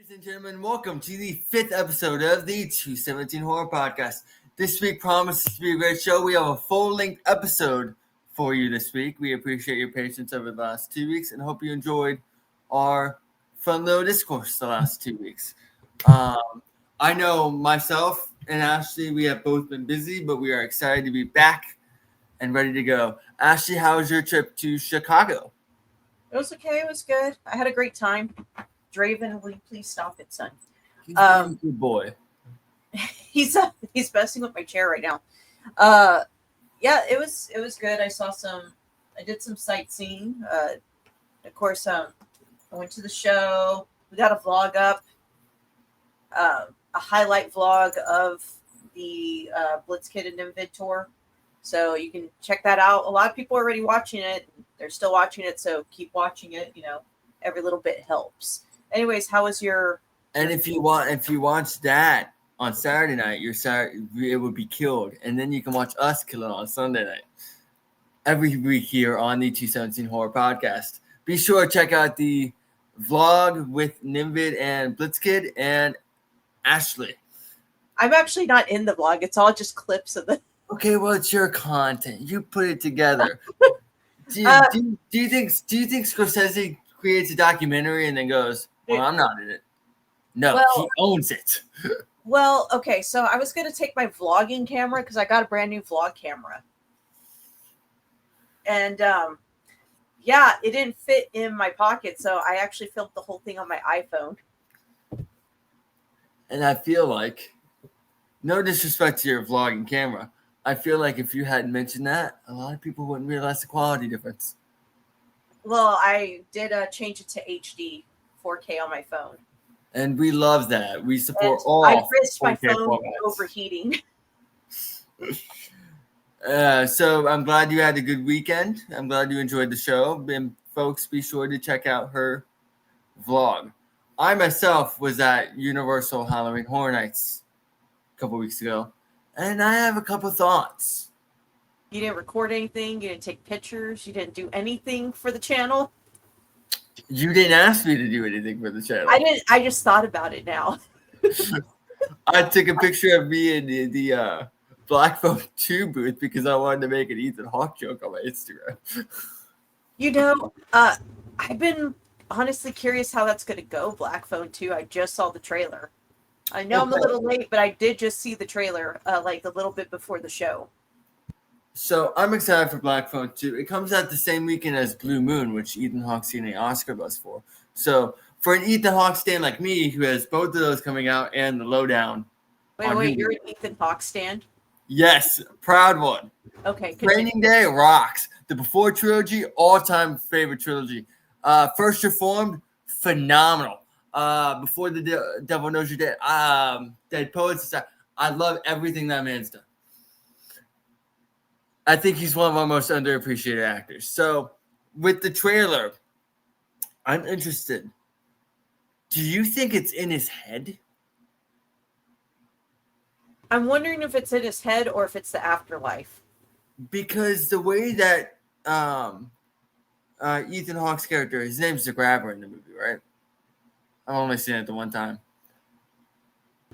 Ladies and gentlemen, welcome to the 5th episode of the 217 Horror Podcast. This week promises to be a great show. We have a full-length episode for you this week. We appreciate your patience over the last 2 weeks and hope you enjoyed our fun little discourse the last 2 weeks. I know myself and Ashley, we have both been busy, but we are excited to be back and ready to go. Ashley, how was your trip to Chicago? It was okay. It was good. I had a great time. Draven, will you please stop it, son? He's a good boy. He's messing with my chair right now. Yeah, it was good. I did some sightseeing. Of course, I went to the show. We got a vlog up, a highlight vlog of the Blitzkid and Invid tour. So you can check that out. A lot of people are already watching it. They're still watching it, so keep watching it. Every little bit helps. Anyways, how was your? And if you watch that on Saturday night, it would be killed, and then you can watch us kill it on Sunday night. Every week here on the 217 Horror Podcast. Be sure to check out the vlog with Nimvid and Blitzkid and Ashley. I'm actually not in the vlog. It's all just clips of the. Okay, well, it's your content. You put it together. Do you think Scorsese creates a documentary and then goes, "Well, I'm not in it"? No, he owns it. Well, okay, so I was going to take my vlogging camera because I got a brand new vlog camera. And, yeah, it didn't fit in my pocket, so I actually filmed the whole thing on my iPhone. And I feel like, no disrespect to your vlogging camera, I feel like if you hadn't mentioned that, a lot of people wouldn't realize the quality difference. Well, I did change it to HD 4K on my phone. And we love that. We support and all. I risked my phone formats. overheating. So I'm glad you had a good weekend. I'm glad you enjoyed the show. And folks, be sure to check out her vlog. I myself was at Universal Halloween Horror Nights a couple weeks ago, and I have a couple thoughts. You didn't record anything. You didn't take pictures. You didn't do anything for the channel. You didn't ask me to do anything for the channel. I didn't. I just thought about it now. I took a picture of me in the Black Phone 2 booth because I wanted to make an Ethan Hawke joke on my Instagram. I've been honestly curious how that's going to go, Black Phone 2. I just saw the trailer. I know I'm a little late, but I did just see the trailer like a little bit before the show. So I'm excited for Black Phone 2. It comes out the same weekend as Blue Moon, which Ethan Hawke's seen an Oscar buzz for. So for an Ethan Hawke stan like me, who has both of those coming out and the Lowdown. Wait, you're an Ethan Hawke stan? Yes, proud one. Okay. Training Day rocks. The Before trilogy, all-time favorite trilogy. First Reformed, phenomenal. Before the Devil Knows You're Dead, Dead Poets. I love everything that man's done. I think he's one of our most underappreciated actors. So, with the trailer, I'm interested. Do you think it's in his head? I'm wondering if it's in his head or if it's the afterlife. Because the way that Ethan Hawke's character, his name's the Grabber in the movie, right? I've only seen it the one time.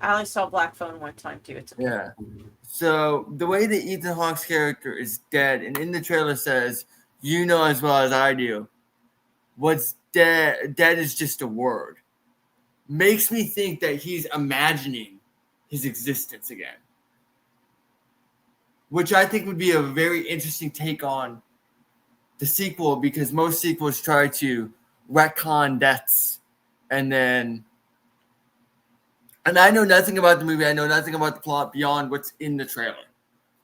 I only saw Black Phone one time, too. Yeah. So the way that Ethan Hawke's character is dead, and in the trailer says, you know as well as I do, what's dead is just a word, makes me think that he's imagining his existence again. Which I think would be a very interesting take on the sequel, because most sequels try to retcon deaths and I know nothing about the movie. I know nothing about the plot beyond what's in the trailer.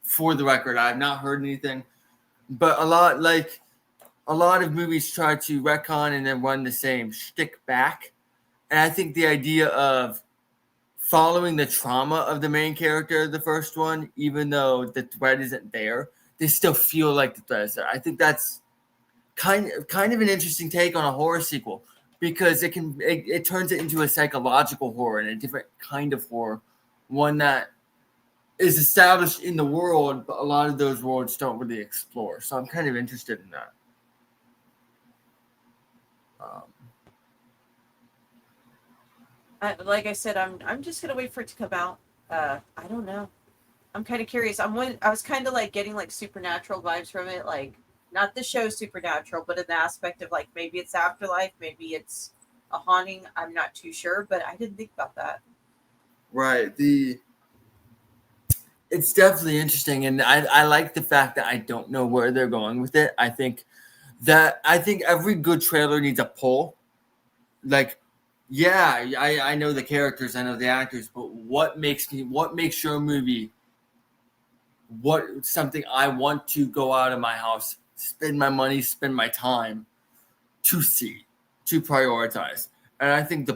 For the record, I have not heard anything. But a lot of movies try to retcon and then run the same shtick back. And I think the idea of following the trauma of the main character of the first one, even though the threat isn't there, they still feel like the threat is there. I think that's kind of an interesting take on a horror sequel. Because it turns it into a psychological horror and a different kind of horror, one that is established in the world, but a lot of those worlds don't really explore. So I'm kind of interested in that. Like I said, I'm just gonna wait for it to come out. I don't know. I'm kind of curious. I was kind of like getting like supernatural vibes from it, like not the show Supernatural, but in the aspect of like maybe it's afterlife, maybe it's a haunting. I'm not too sure, but I didn't think about that. Right. It's definitely interesting, and I like the fact that I don't know where they're going with it. I think every good trailer needs a pull. Like, yeah, I know the characters, I know the actors, but what makes your movie something I want to go out of my house, spend my money, spend my time to see, to prioritize. And I think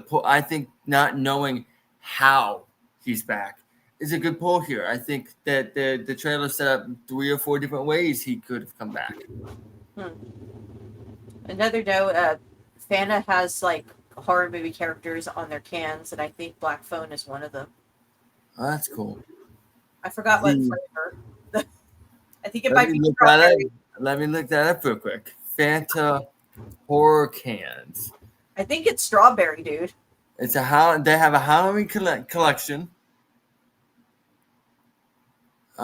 not knowing how he's back is a good pull here. I think that the trailer set up 3 or 4 different ways he could have come back. Hmm. Another note, Fanta has like horror movie characters on their cans, and I think Black Phone is one of them. Oh, that's cool. I forgot what flavor. I think it Let might me be look that up. strawberry. Let me look that up real quick. Fanta horror cans. I think it's strawberry, dude. They have a Halloween collection. They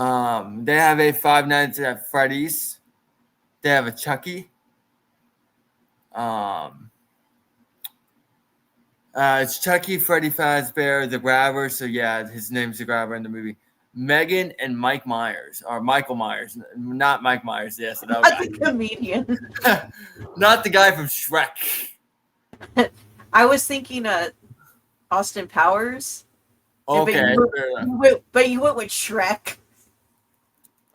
have a Five Nights at Freddy's. They have a Chucky. It's Chucky, Freddy Fazbear, the Grabber. So yeah, his name's the Grabber in the movie. Megan and Mike Myers, or Michael Myers, not Mike Myers. Yes, that Not the comedian. guy. Not the guy from Shrek. I was thinking Austin Powers. Okay. But you went with Shrek.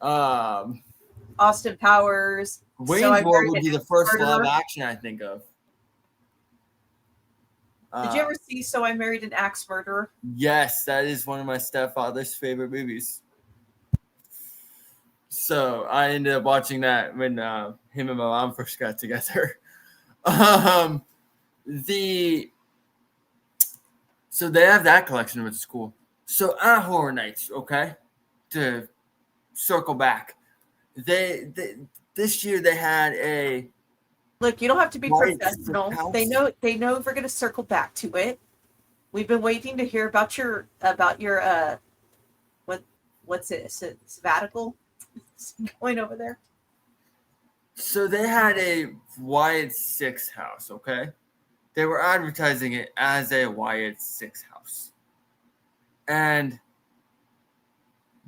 Austin Powers. Wayne's World would be the first live action I think of. Did you ever see So I Married an Axe Murderer? Yes, that is one of my stepfather's favorite movies. So I ended up watching that when him and my mom first got together. So they have that collection, which is cool. So at Horror Nights, okay, to circle back, they this year they had a. Look, you don't have to be professional. They know we're going to circle back to it. We've been waiting to hear about your what's it? Sabbatical going over there. So they had a Wyatt Six house, okay? They were advertising it as a Wyatt Six house. And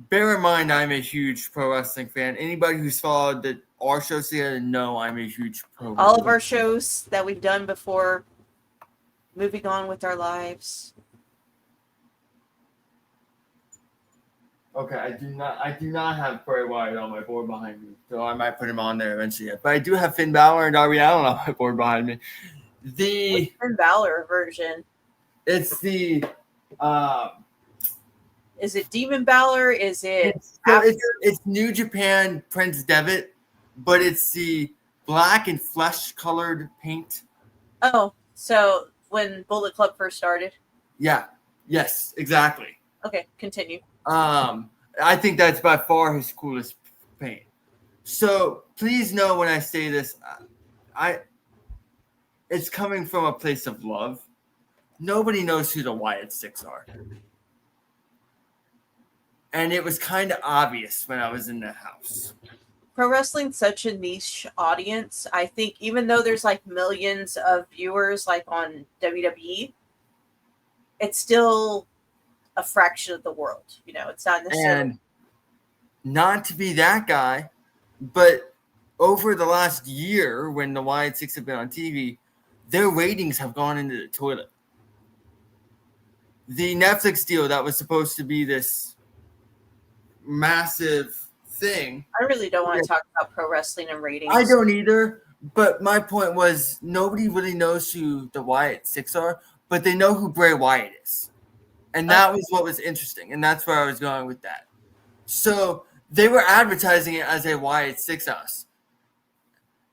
bear in mind, I'm a huge pro wrestling fan. Anybody who's followed our shows together know I'm a huge pro wrestling. All of our shows that we've done before, moving on with our lives. Okay, I do not have Bray Wyatt on my board behind me, so I might put him on there eventually. But I do have Finn Balor and Darby Allin on my board behind me. The Finn Balor version. It's the is it Demon Balor? Is it it's New Japan Prince Devitt, but it's the black and flesh colored paint. Oh, so when Bullet Club first started? Yeah. Yes, exactly. Okay, continue. I think that's by far his coolest paint. So please know when I say this, it's coming from a place of love. Nobody knows who the Wyatt Six are. And it was kind of obvious when I was in the house. Pro wrestling's such a niche audience. I think even though there's like millions of viewers like on WWE, it's still a fraction of the world. You know, it's not necessarily. And not to be that guy, but over the last year when the Wyatt Six have been on TV, their ratings have gone into the toilet. The Netflix deal that was supposed to be this massive thing. I really don't want to talk about pro wrestling and ratings. I don't either. But my point was nobody really knows who the Wyatt Six are, but they know who Bray Wyatt is. And that was what was interesting. And that's where I was going with that. So they were advertising it as a Wyatt Six house.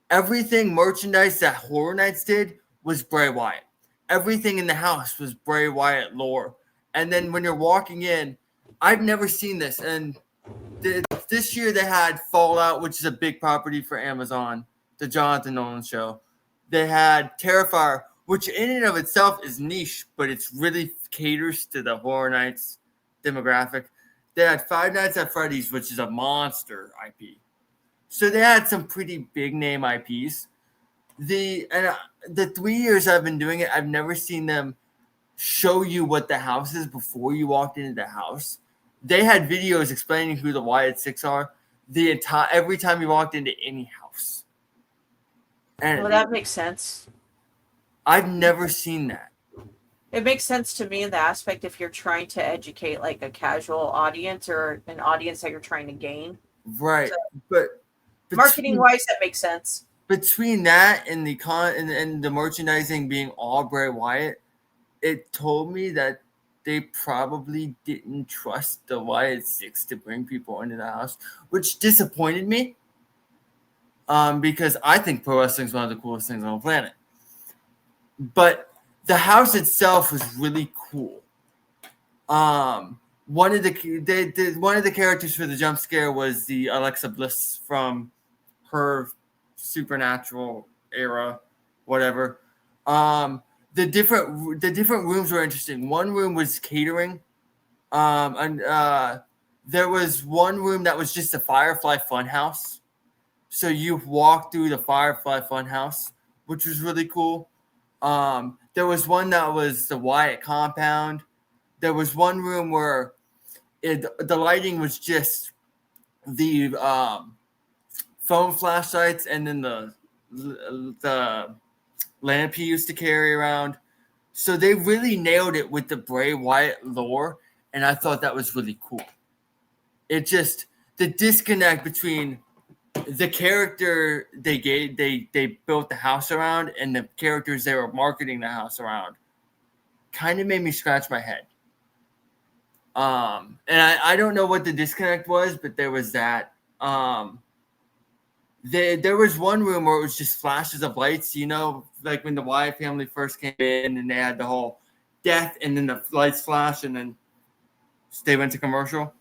Everything merchandise that Horror Nights did was Bray Wyatt. Everything in the house was Bray Wyatt lore. And then when you're walking in, I've never seen this. And this year they had Fallout, which is a big property for Amazon, the Jonathan Nolan show. They had Terrifier, which in and of itself is niche, but it's really caters to the Horror Nights demographic. They had Five Nights at Freddy's, which is a monster IP. So they had some pretty big name IPs. The 3 years I've been doing it, I've never seen them show you what the house is before you walked into the house. They had videos explaining who the Wyatt Six are every time you walked into any house. And Well, that makes sense. I've never seen that. It makes sense to me in the aspect if you're trying to educate like a casual audience or an audience that you're trying to gain. Right. So, but marketing wise, that makes sense. Between that and the and the merchandising being all Bray Wyatt, it told me that they probably didn't trust the Wyatt Six to bring people into the house, which disappointed me. Because I think pro wrestling is one of the coolest things on the planet. But the house itself was really cool. One of the characters for the jump scare was the Alexa Bliss from her Supernatural era, whatever. The different rooms were interesting. One room was catering, and there was one room that was just a Firefly Funhouse. So you walk through the Firefly Funhouse, which was really cool. There was one that was the Wyatt compound. There was one room where the lighting was just the phone flashlights and then the lamp he used to carry around. So they really nailed it with the Bray Wyatt lore, and I thought that was really cool. It just the disconnect between the character they built the house around and the characters they were marketing the house around kind of made me scratch my head. And I don't know what the disconnect was, but there was that. There was one room where it was just flashes of lights, like when the Wyatt family first came in and they had the whole death and then the lights flash and then they went to commercial.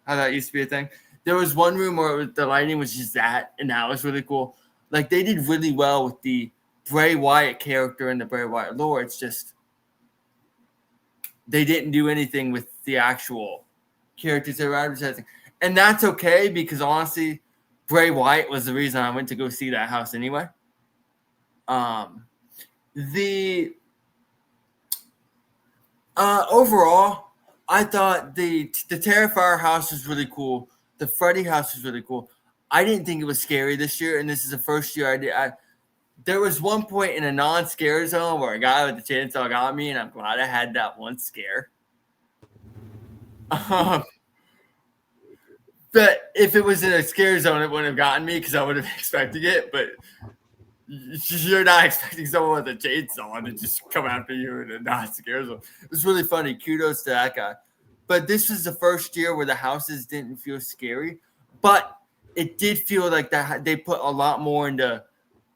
How that used to be a thing. There was one room where the lighting was just that, and that was really cool. Like, they did really well with the Bray Wyatt character and the Bray Wyatt lore. It's just they didn't do anything with the actual characters they were advertising. And that's okay because, honestly, Bray Wyatt was the reason I went to go see that house anyway. Overall, I thought the Terrifier house was really cool. The Freddy house was really cool. I didn't think it was scary this year, and this is the first year I did. There was one point in a non-scare zone where a guy with the chainsaw got me, and I'm glad I had that one scare. But if it was in a scare zone, it wouldn't have gotten me because I would have expected it. But you're not expecting someone with a chainsaw to just come after you in a non-scare zone. It was really funny. Kudos to that guy. But this was the first year where the houses didn't feel scary, but it did feel like that they put a lot more into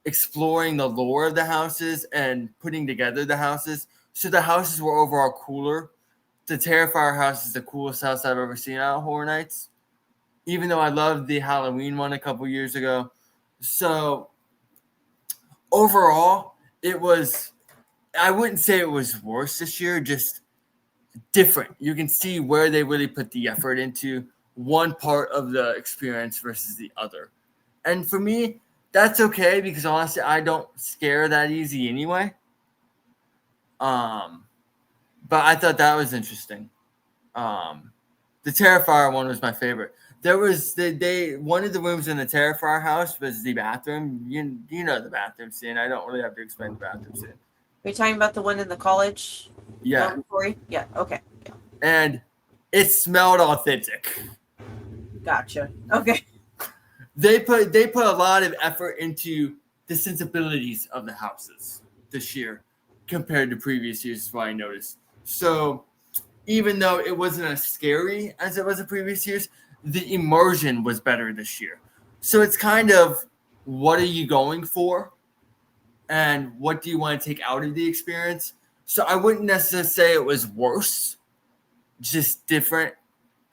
exploring the lore of the houses and putting together the houses. So the houses were overall cooler. The Terrifier house is the coolest house I've ever seen out of Horror Nights, even though I loved the Halloween one a couple years ago. So overall, I wouldn't say it was worse this year, just different. You can see where they really put the effort into one part of the experience versus the other. And for me, that's okay because honestly, I don't scare that easy anyway. But I thought that was interesting. The Terrifier one was my favorite. There was one of the rooms in the Terrifier house was the bathroom. You know the bathroom scene. I don't really have to explain the bathroom scene. Are you talking about the one in the college? Yeah. Dormitory? Yeah. Okay. Yeah. And it smelled authentic. Gotcha. Okay. They put a lot of effort into the sensibilities of the houses this year compared to previous years, is what I noticed. So even though it wasn't as scary as it was in previous years, the immersion was better this year. So it's kind of, what are you going for? And what do you want to take out of the experience? So I wouldn't necessarily say it was worse, just different.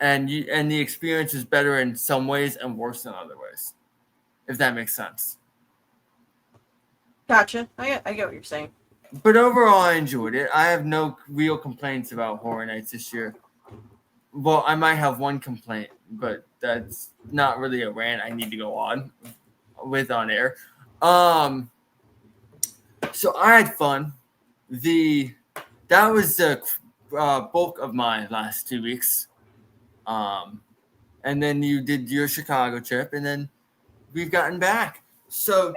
And the experience was better in some ways and worse in other ways, if that makes sense. Gotcha. I get what you're saying. But overall, I enjoyed it. I have no real complaints about Horror Nights this year. Well, I might have one complaint, but that's not really a rant I need to go on air. So I had fun. That was the bulk of my last 2 weeks. And then you did your Chicago trip, and then we've gotten back. So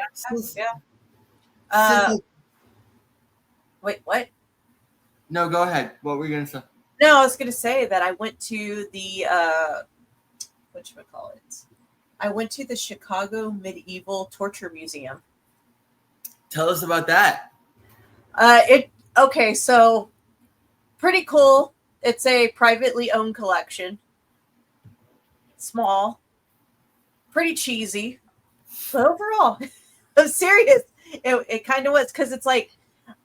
Wait, what? No, go ahead. What were you gonna say? No, I was gonna say that I went to the whatchamacallit? I went to the Chicago Medieval Torture Museum. Tell us about that. So pretty cool. It's a privately owned collection. Small, pretty cheesy, but overall, I'm serious. It kind of was, because it's like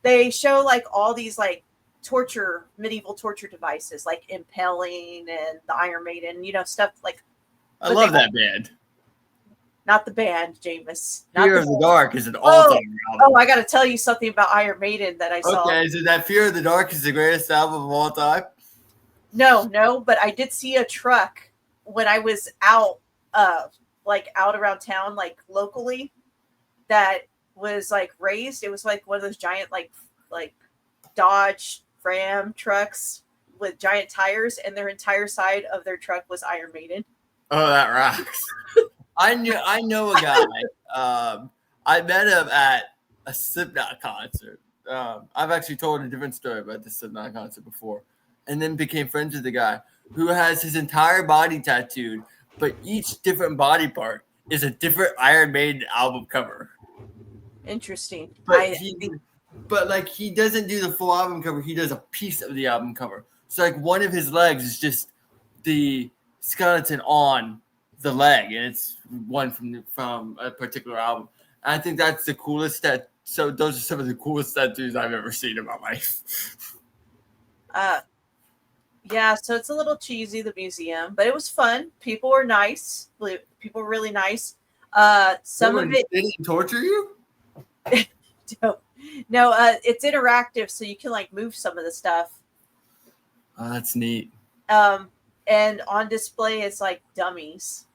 they show like all these like medieval torture devices, like impaling and the Iron Maiden, stuff like. I love that band. Not the band, Jameus. Fear of the Dark is an all-time album. Oh, I got to tell you something about Iron Maiden that I saw. Okay, so that Fear of the Dark is the greatest album of all time? No, but I did see a truck when I was out around town, like locally, that was like raised. It was like one of those giant like Dodge Ram trucks with giant tires, and their entire side of their truck was Iron Maiden. Oh, that rocks. I know a guy. I met him at a Slipknot concert. I've actually told a different story about the Slipknot concert before, and then became friends with the guy who has his entire body tattooed, but each different body part is a different Iron Maiden album cover. Interesting. But he doesn't do the full album cover. He does a piece of the album cover. So like one of his legs is just the skeleton on the leg, and it's one from a particular album. And I think that's the coolest so those are some of the coolest tattoos I've ever seen in my life. Yeah, so it's a little cheesy, the museum, but it was fun. People were nice. People were really nice. Some of it didn't torture you? No, it's interactive, so you can like move some of the stuff. Oh, that's neat. And on display is like dummies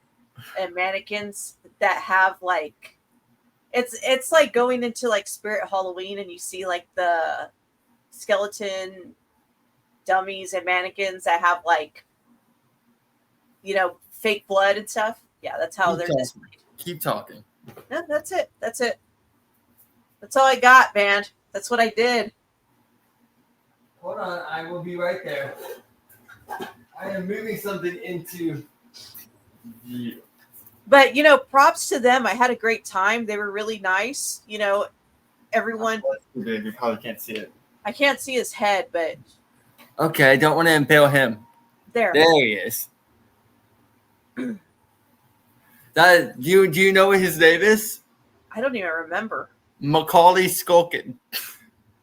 and mannequins that have like it's like going into like Spirit Halloween, and you see like the skeleton dummies and mannequins that have like fake blood and stuff. Yeah, that's how they're displayed. Keep talking. No, that's it. That's all I got, man. That's what I did. Hold on, I will be right there. I am moving something into view. But props to them. I had a great time. They were really nice. Everyone. You probably can't see it. I can't see his head, but. Okay, I don't want to impale him. There he is. Do you know what his name is? I don't even remember. Macaulay Culkin.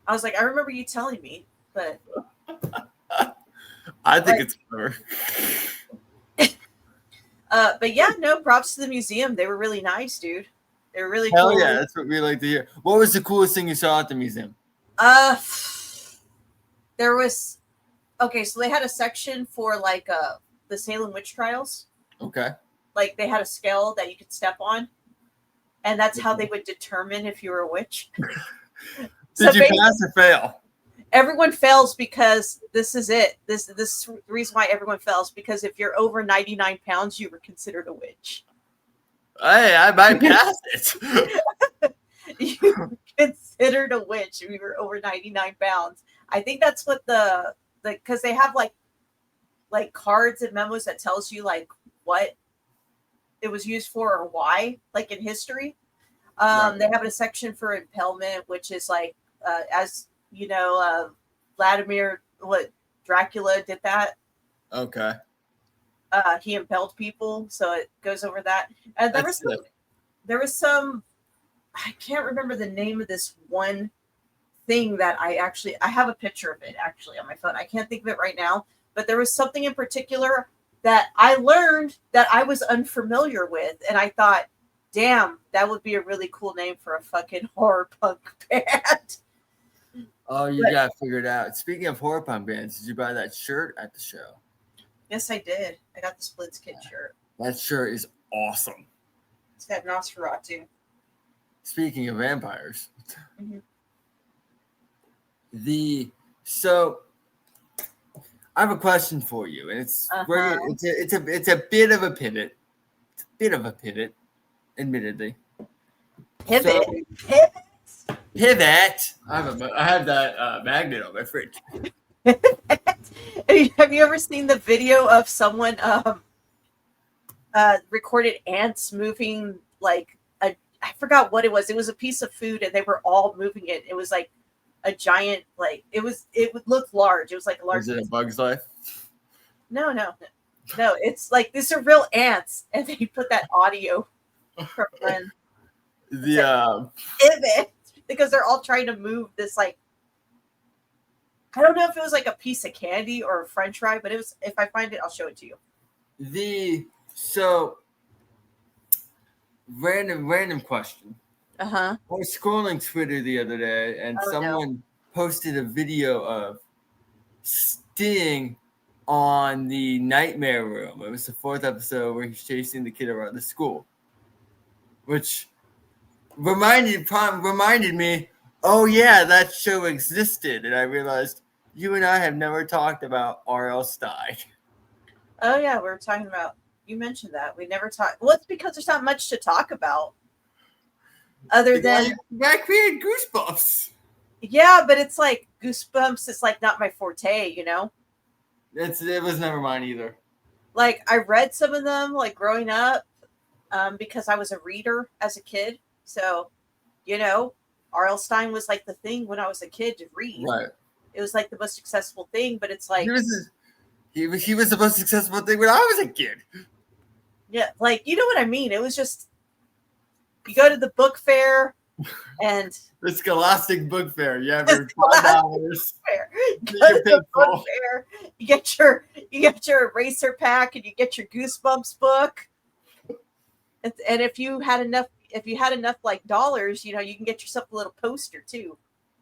I was like, I remember you telling me, but. I think it's clever. But yeah, no, props to the museum. They were really nice, dude. They were really cool. Hell yeah, that's what we like to hear. What was the coolest thing you saw at the museum? There was. Okay, so they had a section for like the Salem witch trials. Okay. Like they had a scale that you could step on, and that's how they would determine if you were a witch. Did you pass or fail? Everyone fails because this is it. This is the reason why everyone fails, because if you're over 99 pounds, you were considered a witch. Hey, I might pass it. You were considered a witch if you were over 99 pounds. I think that's what because they have like cards and memos that tells you like what it was used for or why, like in history. Right. They have a section for impalement, which is like as Vladimir, Dracula did that. Okay. He impaled people, so it goes over that. And there was some, I can't remember the name of this one thing that I have a picture of it actually on my phone. I can't think of it right now, but there was something in particular that I learned that I was unfamiliar with, and I thought, damn, that would be a really cool name for a fucking horror punk band. Oh, you But got it figured out. Speaking of horror punk bands, did you buy that shirt at the show? yes, I did. I got the Splits Kid shirt. That shirt is awesome. It's got Nosferatu. Speaking of vampires, Mhm. so I have a question for you, and Uh-huh. it's a bit of a pivot. It's a bit of a pivot, admittedly. Pivot. So, Pivot. pivot. I have that magnet on my fridge. Have you ever seen the video of someone recorded ants moving like I forgot what it was. It was a piece of food and they were all moving it. It was like a giant it would look large. It was like a large Is it a Bug's Life? No. It's like these are real ants and they put that audio from when pivot because they're all trying to move this like I don't know if it was like a piece of candy or a French fry, but it was. If I find it, I'll show it to you. So random question. Uh-huh. I was scrolling Twitter the other day, and someone posted a video of Sting on the Nightmare Room. It was the 4th episode where he's chasing the kid around the school, which reminded me. Oh yeah, that show existed, and I realized you and I have never talked about R.L. Stine. Oh yeah, we were talking about. You mentioned that we never talked. Well, it's because there's not much to talk about, other than I created Goosebumps. Yeah, but it's like Goosebumps. It's like not my forte, you know. It was never mine either. Like I read some of them, like growing up, because I was a reader as a kid. So, you know, R.L. Stine was like the thing when I was a kid to read. Right. It was like the most accessible thing, but it's like he was the most successful thing when I was a kid. Yeah, like you know what I mean. It was just you go to the book fair and the Scholastic Book Fair. You have your $5. Go to the book fair. You get your eraser pack and you get your Goosebumps book. And if you had enough like dollars, you know, you can get yourself a little poster too.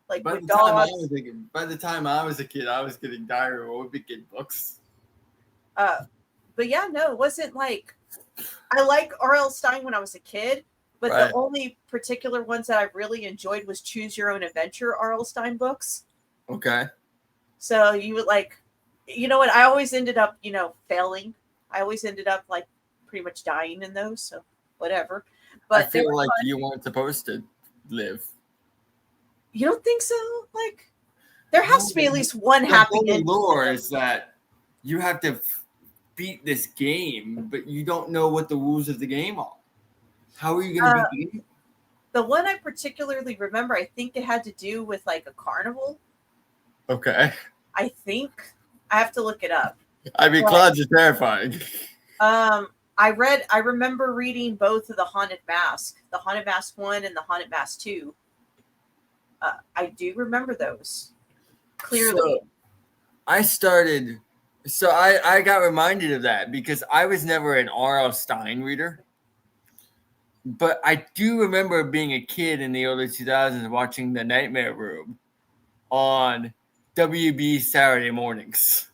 Like by with the dogs. by the time I was a kid, I was getting Diary of a Wimpy Kid books. But yeah, no, it wasn't like I like R.L. Stine when I was a kid, but the only particular ones that I really enjoyed was Choose Your Own Adventure R.L. Stine books. Okay. So you would like, you know what? I always ended up, you know, failing. I always ended up like pretty much dying in those. So whatever. But I feel like you weren't supposed to live. You don't think so? Like, there has to be at least one happy ending. The lore is that you have to beat this game, but you don't know what the rules of the game are. How are you going to beat the game? The one I particularly remember, I think it had to do with like a carnival. Okay. I think I have to look it up. I mean, clouds are terrifying. I remember reading both of the Haunted Mask 1 and the Haunted Mask 2. I do remember those clearly. So I got reminded of that because I was never an R.L. Stine reader. But I do remember being a kid in the early 2000s watching The Nightmare Room on WB Saturday mornings.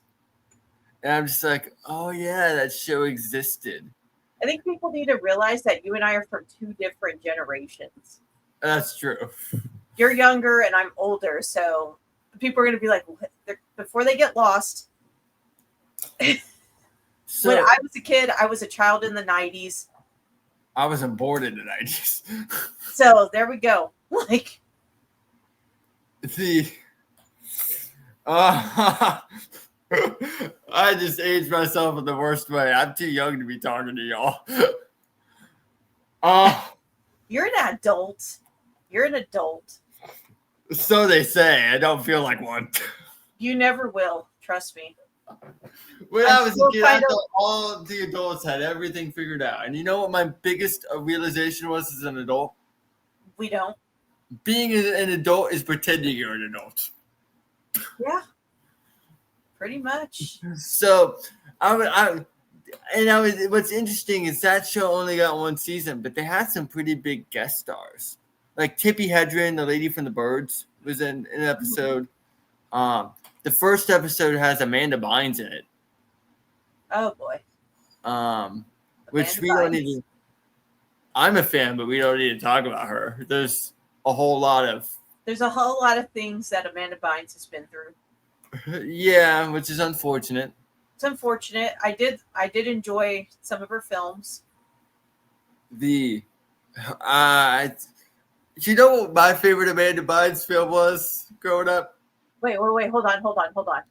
And I'm just like, oh yeah, that show existed. I think people need to realize that you and I are from two different generations. That's true. You're younger and I'm older, so people are going to be like, before they get lost. So, when I was a kid, I was a child in the 90s. I wasn't born in the 90s. So there we go. Like I just aged myself in the worst way. I'm too young to be talking to y'all. You're an adult. You're an adult. So they say. I don't feel like one. You never will. Trust me. When I was a kid, I thought all the adults had everything figured out. And you know what my biggest realization was as an adult? We don't. Being an adult is pretending you're an adult. Yeah. Pretty much. So, what's interesting is that show only got one season, but they had some pretty big guest stars. Like Tippi Hedren, the lady from the Birds, was in an episode. The first episode has Amanda Bynes in it. Oh boy. Which Amanda we don't Bynes. need to. I'm a fan, but we don't need to talk about her. There's a whole lot of. There's a whole lot of things that Amanda Bynes has been through. Yeah, which is unfortunate. It's unfortunate. I did enjoy some of her films. You know what my favorite Amanda Bynes film was growing up? Wait, hold on.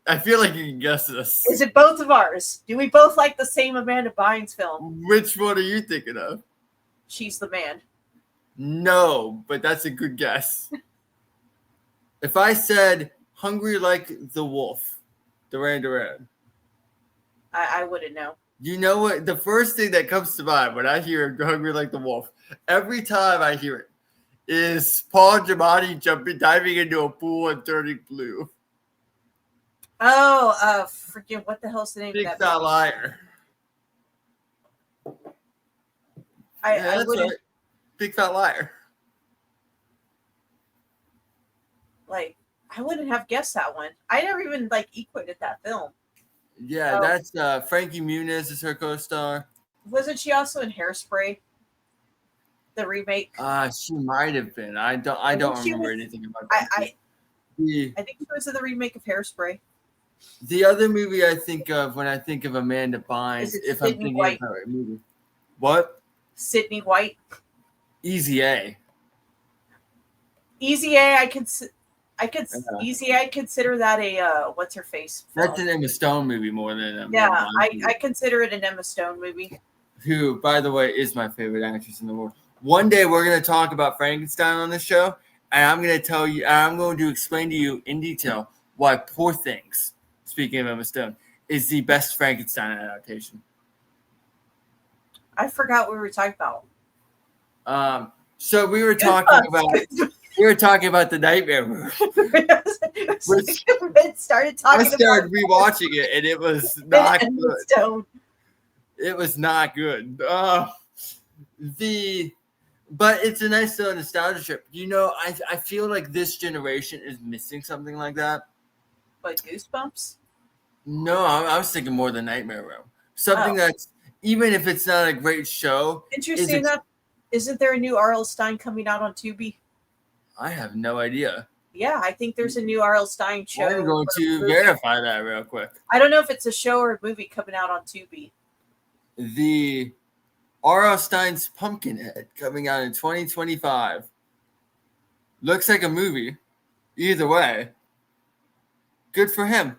I feel like you can guess this. Is it both of ours? Do we both like the same Amanda Bynes film? Which one are you thinking of? She's the Man. No, but that's a good guess. If I said Hungry Like the Wolf, Duran Duran. I wouldn't know. You know what? The first thing that comes to mind when I hear Hungry Like the Wolf, every time I hear it, is Paul Giamatti diving into a pool and turning blue. Oh, freaking what the hell's the name Big of that Fat movie? Liar. I wouldn't right. Big Fat Liar. like. I wouldn't have guessed that one. I never even equated that film. Yeah, that's Frankie Muniz is her co-star. Wasn't she also in Hairspray? The remake. She might have been. I don't remember anything about that. I think she was in the remake of Hairspray. The other movie I think of when I think of Amanda Bynes, if I'm Sydney thinking White? of the right movie. What? Sydney White. Easy A. Easy A. Easy A. Consider that a what's her face? Film. That's an Emma Stone movie more than a Yeah, I consider it an Emma Stone movie. Who, by the way, is my favorite actress in the world. One day we're going to talk about Frankenstein on this show, and I'm going to explain to you in detail why Poor Things, speaking of Emma Stone, is the best Frankenstein adaptation. I forgot what we were talking about. So we were talking about the Nightmare movie. It started talking. I started rewatching it, and it was not good. Stone. It was not good. But it's a nice little nostalgia trip. You know, I feel like this generation is missing something like that. Like Goosebumps? No, I was thinking more than Nightmare Room. Something that's, even if it's not a great show. Interesting enough, isn't there a new R.L. Stine coming out on Tubi? I have no idea. Yeah, I think there's a new R.L. Stine show. I'm going to verify that real quick. I don't know if it's a show or a movie coming out on Tubi. The R.L. Stine's Pumpkinhead coming out in 2025. Looks like a movie. Either way. Good for him.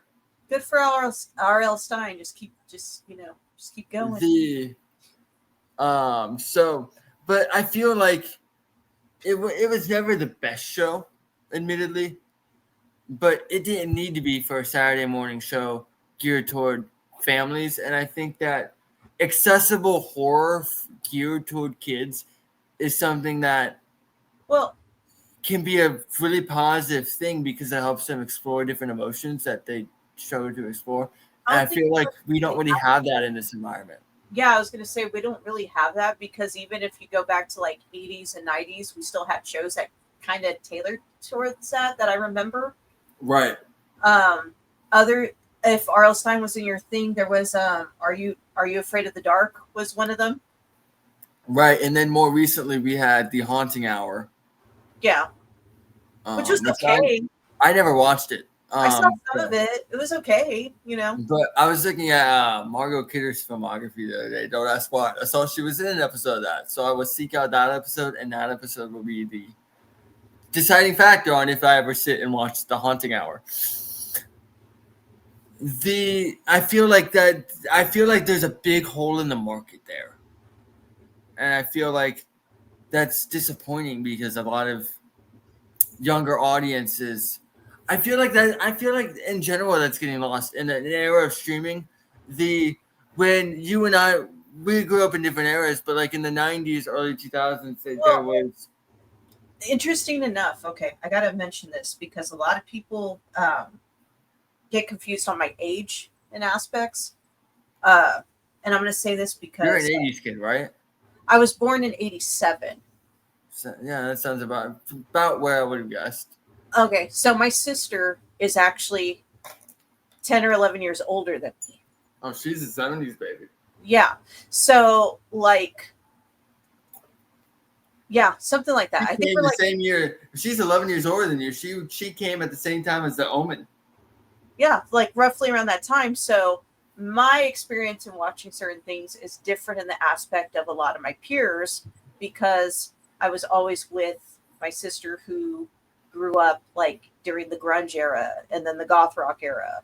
Good for R.L. Stine. Just keep going. But I feel like it was never the best show, admittedly. But it didn't need to be for a Saturday morning show geared toward families. And I think that accessible horror geared toward kids is something that can be a really positive thing because it helps them explore different emotions that they struggle to explore. And I feel like we don't really have that in this environment. Yeah, I was going to say we don't really have that because even if you go back to 80s and 90s, we still had shows that kind of tailored towards that I remember. Right. If R.L. Stine was in your thing, there was Are You Afraid of the Dark was one of them. Right, and then more recently we had The Haunting Hour. Yeah, which was okay. I never watched it. I saw some of it. It was okay, But I was looking at Margot Kidder's filmography the other day. Don't ask why. I saw she was in an episode of that. So I would seek out that episode, and that episode will be the deciding factor on if I ever sit and watch The Haunting Hour. I feel like there's a big hole in the market there. And I feel like that's disappointing because a lot of younger audiences, I feel like in general that's getting lost in an era of streaming. When you and I, we grew up in different eras, but in the 90s, early 2000s, there was. Interesting enough. Okay, I got to mention this because a lot of people get confused on my age and aspects. And I'm going to say this because you're an 80s kid, right? I was born in 87. So, yeah, that sounds about where I would have guessed. Okay, so my sister is actually 10 or 11 years older than me. Oh, she's a 70s baby. Yeah. So, like, yeah, something like that. She I think came we're the like, same year. She's 11 years older than you. She came at the same time as The Omen. yeah, like roughly around that time. So, my experience in watching certain things is different in the aspect of a lot of my peers because I was always with my sister who grew up like during the grunge era and then the goth rock era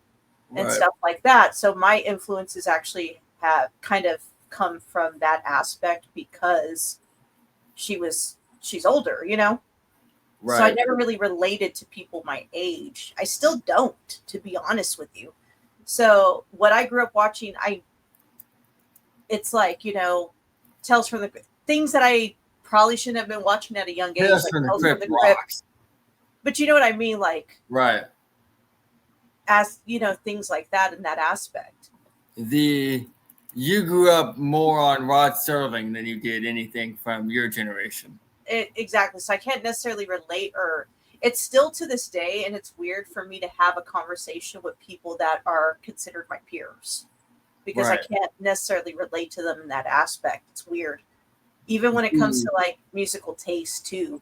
and Right. stuff like that. So my influences actually have kind of come from that aspect because she's older, you know? Right. So I never really related to people my age. I still don't, to be honest with you. So what I grew up watching, it's like, you know, Tales from the things that I probably shouldn't have been watching at a young age, Tales like from the Tales Crypt from the Crypt. rocks. But you know what I mean, like Right. as you know, things like that in that aspect. You grew up more on Rod Serling than you did anything from your generation. Exactly. So I can't necessarily relate, or it's still to this day, and it's weird for me to have a conversation with people that are considered my peers because Right. I can't necessarily relate to them in that aspect. It's weird, even when it comes to like musical taste too.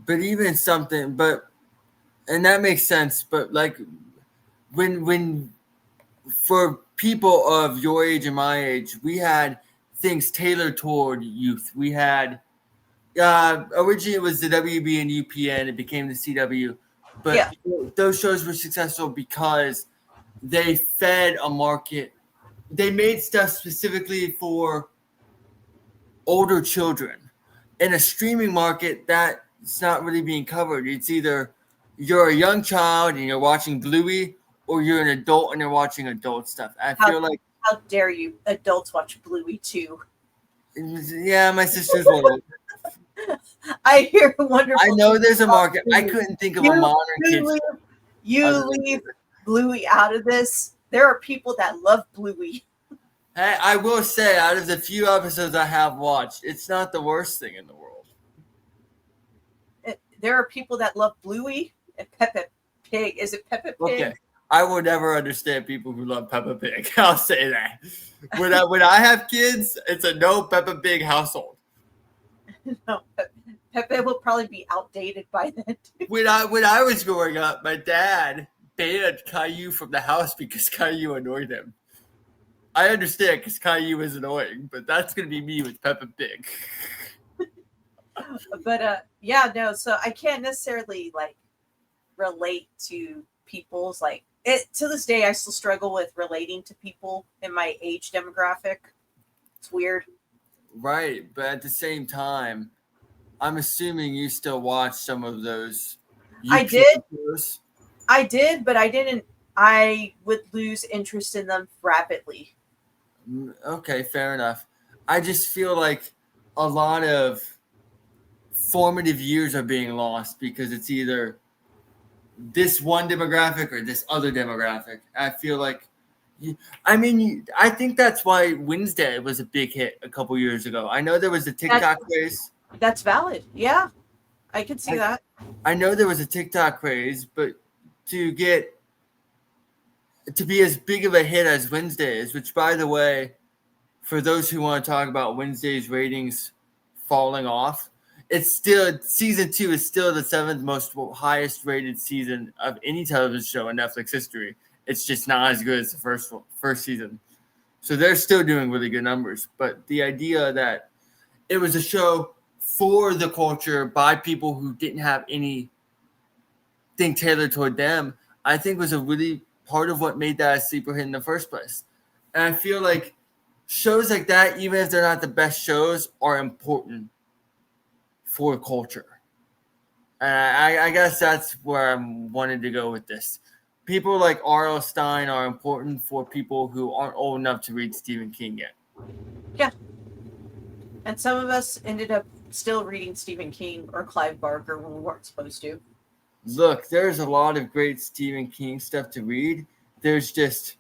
But even something, and that makes sense. But like when for people of your age and my age, we had things tailored toward youth. We had originally it was the WB and UPN. It became the CW, but Yeah. those shows were successful because they fed a market. They made stuff specifically for older children in a streaming market that's not really being covered. It's either you're a young child and you're watching Bluey, or you're an adult and you're watching adult stuff. I feel like How dare you adults watch Bluey too? yeah, my sister's one. I hear wonderful. I know there's a market. I Bluey. couldn't think of a modern kid. You leave Bluey out of this. There are people that love Bluey. Hey, I will say, out of the few episodes I have watched, it's not the worst thing in the world. There are people that love Bluey and Peppa Pig. Is it Peppa Pig? Okay, I will never understand people who love Peppa Pig. I'll say that. When I have kids, it's a no Peppa Pig household. No, Peppa will probably be outdated by then. When I was growing up, my dad banned Caillou from the house because Caillou annoyed him. I understand because Caillou is annoying, but that's gonna be me with Peppa Pig. But yeah, no. So I can't necessarily like relate to people's like it. To this day, I still struggle with relating to people in my age demographic. It's weird. Right, but at the same time, I'm assuming you still watch some of those. I did. Shows. I did, but I didn't. I would lose interest in them rapidly. Okay, fair enough. I just feel like a lot of formative years are being lost because it's either this one demographic or this other demographic. I feel like, I think that's why Wednesday was a big hit a couple years ago. I know there was a TikTok craze. That's valid. Yeah, I can see that. I know there was a TikTok craze, but to be as big of a hit as Wednesday is, which, by the way, for those who want to talk about Wednesday's ratings falling off, it's still season 2 is still the 7th most highest rated season of any television show in Netflix history. It's just not as good as the first season. So they're still doing really good numbers. But the idea that it was a show for the culture by people who didn't have anything tailored toward them, I think was a really part of what made that a sleeper hit in the first place. And I feel like shows like that, even if they're not the best shows, are important for culture. And I guess that's where I wanted to go with this. People like R.L. Stine are important for people who aren't old enough to read Stephen King yet. Yeah. And some of us ended up still reading Stephen King or Clive Barker when we weren't supposed to. Look, there's a lot of great Stephen King stuff to read. There's just,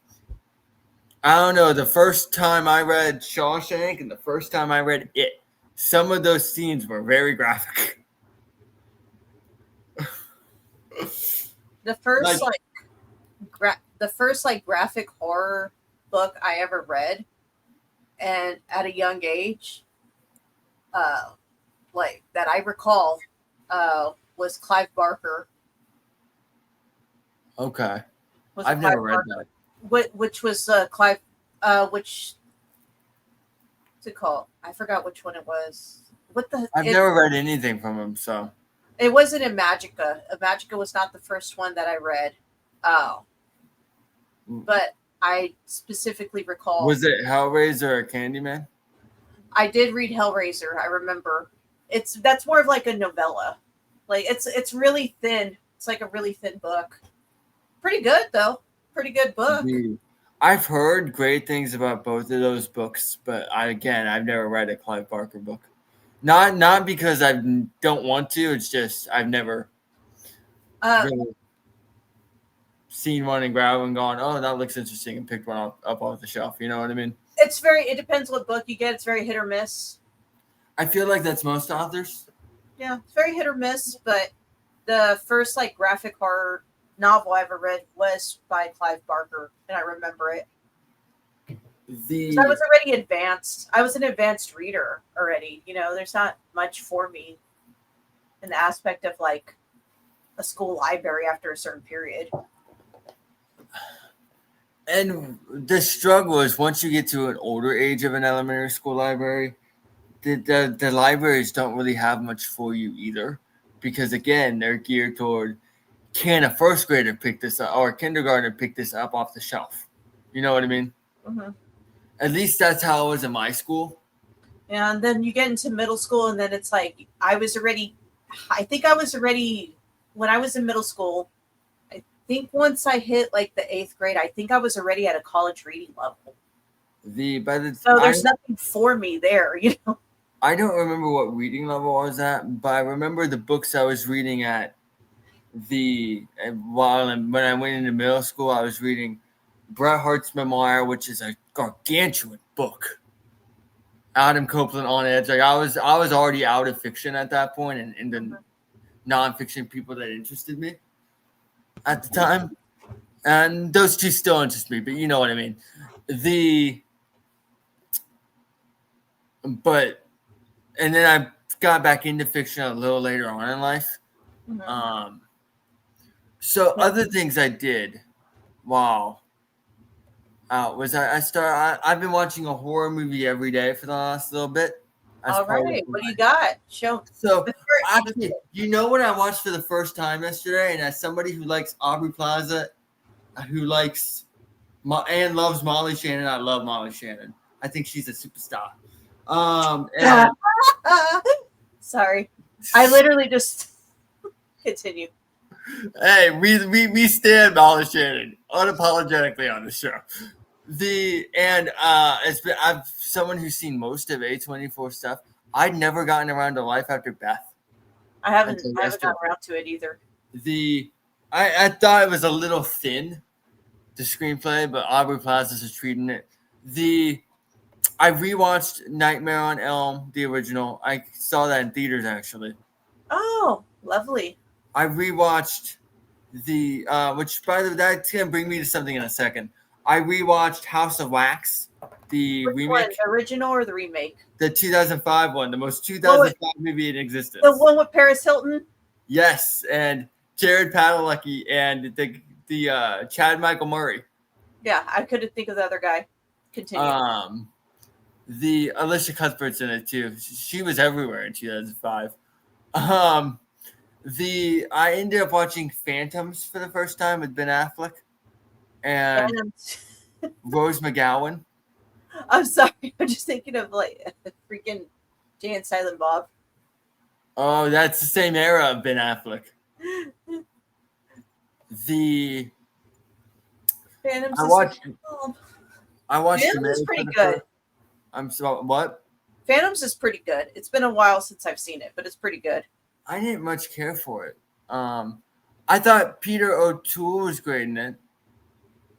I don't know, the first time I read Shawshank and the first time I read It, some of those scenes were very graphic. The first Like, the first graphic horror book I ever read, and at a young age, uh, that I recall, was Clive Barker. okay, Was I've Clive never read Barker, that. which was Clive, which to call? I forgot which one it was. What the I've never read anything from him, so It wasn't in Magica. Magica was not the first one that I read. Oh, but I specifically recall was it Hellraiser or Candyman? I did read Hellraiser. I remember that's more of like a novella. Like it's really thin. It's like a really thin book. Pretty good though. Pretty good book. I've heard great things about both of those books, but I've never read a Clive Barker book. Not because I don't want to. It's just I've never really seen one and grabbed one and gone, oh, that looks interesting, and picked one up off the shelf. You know what I mean? It depends what book you get. It's very hit or miss. I feel like that's most authors. Yeah, it's very hit or miss, but the first graphic horror novel I ever read was by Clive Barker, and I remember it. I was already advanced. I was an advanced reader already. There's not much for me in the aspect of a school library after a certain period. And the struggle is once you get to an older age of an elementary school library, the libraries don't really have much for you either, because again, they're geared toward, can a first grader pick this up or a kindergartner pick this up off the shelf? You know what I mean? Mm-hmm. At least that's how it was in my school. And then you get into middle school, and then it's I think I was already, when I was in middle school, I think once I hit the 8th grade, I think I was already at a college reading level. So there's nothing for me there, I don't remember what reading level I was at, but I remember the books I was reading at when I went into middle school. I was reading Bret Hart's memoir, which is a gargantuan book. Adam Copeland on Edge. I was already out of fiction at that point, and into nonfiction people that interested me at the time, and those two still interest me. But you know what I mean. And then I got back into fiction a little later on in life. Mm-hmm. So other things I did while out was I've been watching a horror movie every day for the last little bit. All right, what do you got? Show. So actually, what I watched for the first time yesterday, and as somebody who likes Aubrey Plaza, who likes and loves Molly Shannon, I love Molly Shannon. I think she's a superstar. And sorry, I literally just continue. Hey, we stand Molly Shannon unapologetically on the show. I've someone who's seen most of A24 stuff. I'd never gotten around to Life After Beth. I haven't gotten around to it either. I thought it was a little thin, the screenplay, but Aubrey Plaza is treating it. I rewatched Nightmare on Elm, the original. I saw that in theaters actually. Oh, lovely. I rewatched which by the way, that's gonna bring me to something in a second. I rewatched House of Wax, the remake. One, the original or the remake? The 2005 one, the most 2005 movie in existence. The one with Paris Hilton? Yes, and Jared Padalecki and the Chad Michael Murray. Yeah, I couldn't think of the other guy. Continue. The Alicia Cuthbert's in it too. She was everywhere in 2005. I ended up watching Phantoms for the first time with Ben Affleck and Rose McGowan. I'm sorry, I'm just thinking of freaking Jay and Silent Bob. Oh, that's the same era of Ben Affleck. Phantoms. I watched. Phantoms is pretty good. I'm so what? Phantoms is pretty good. It's been a while since I've seen it, but it's pretty good. I didn't much care for it. I thought Peter O'Toole was great in it.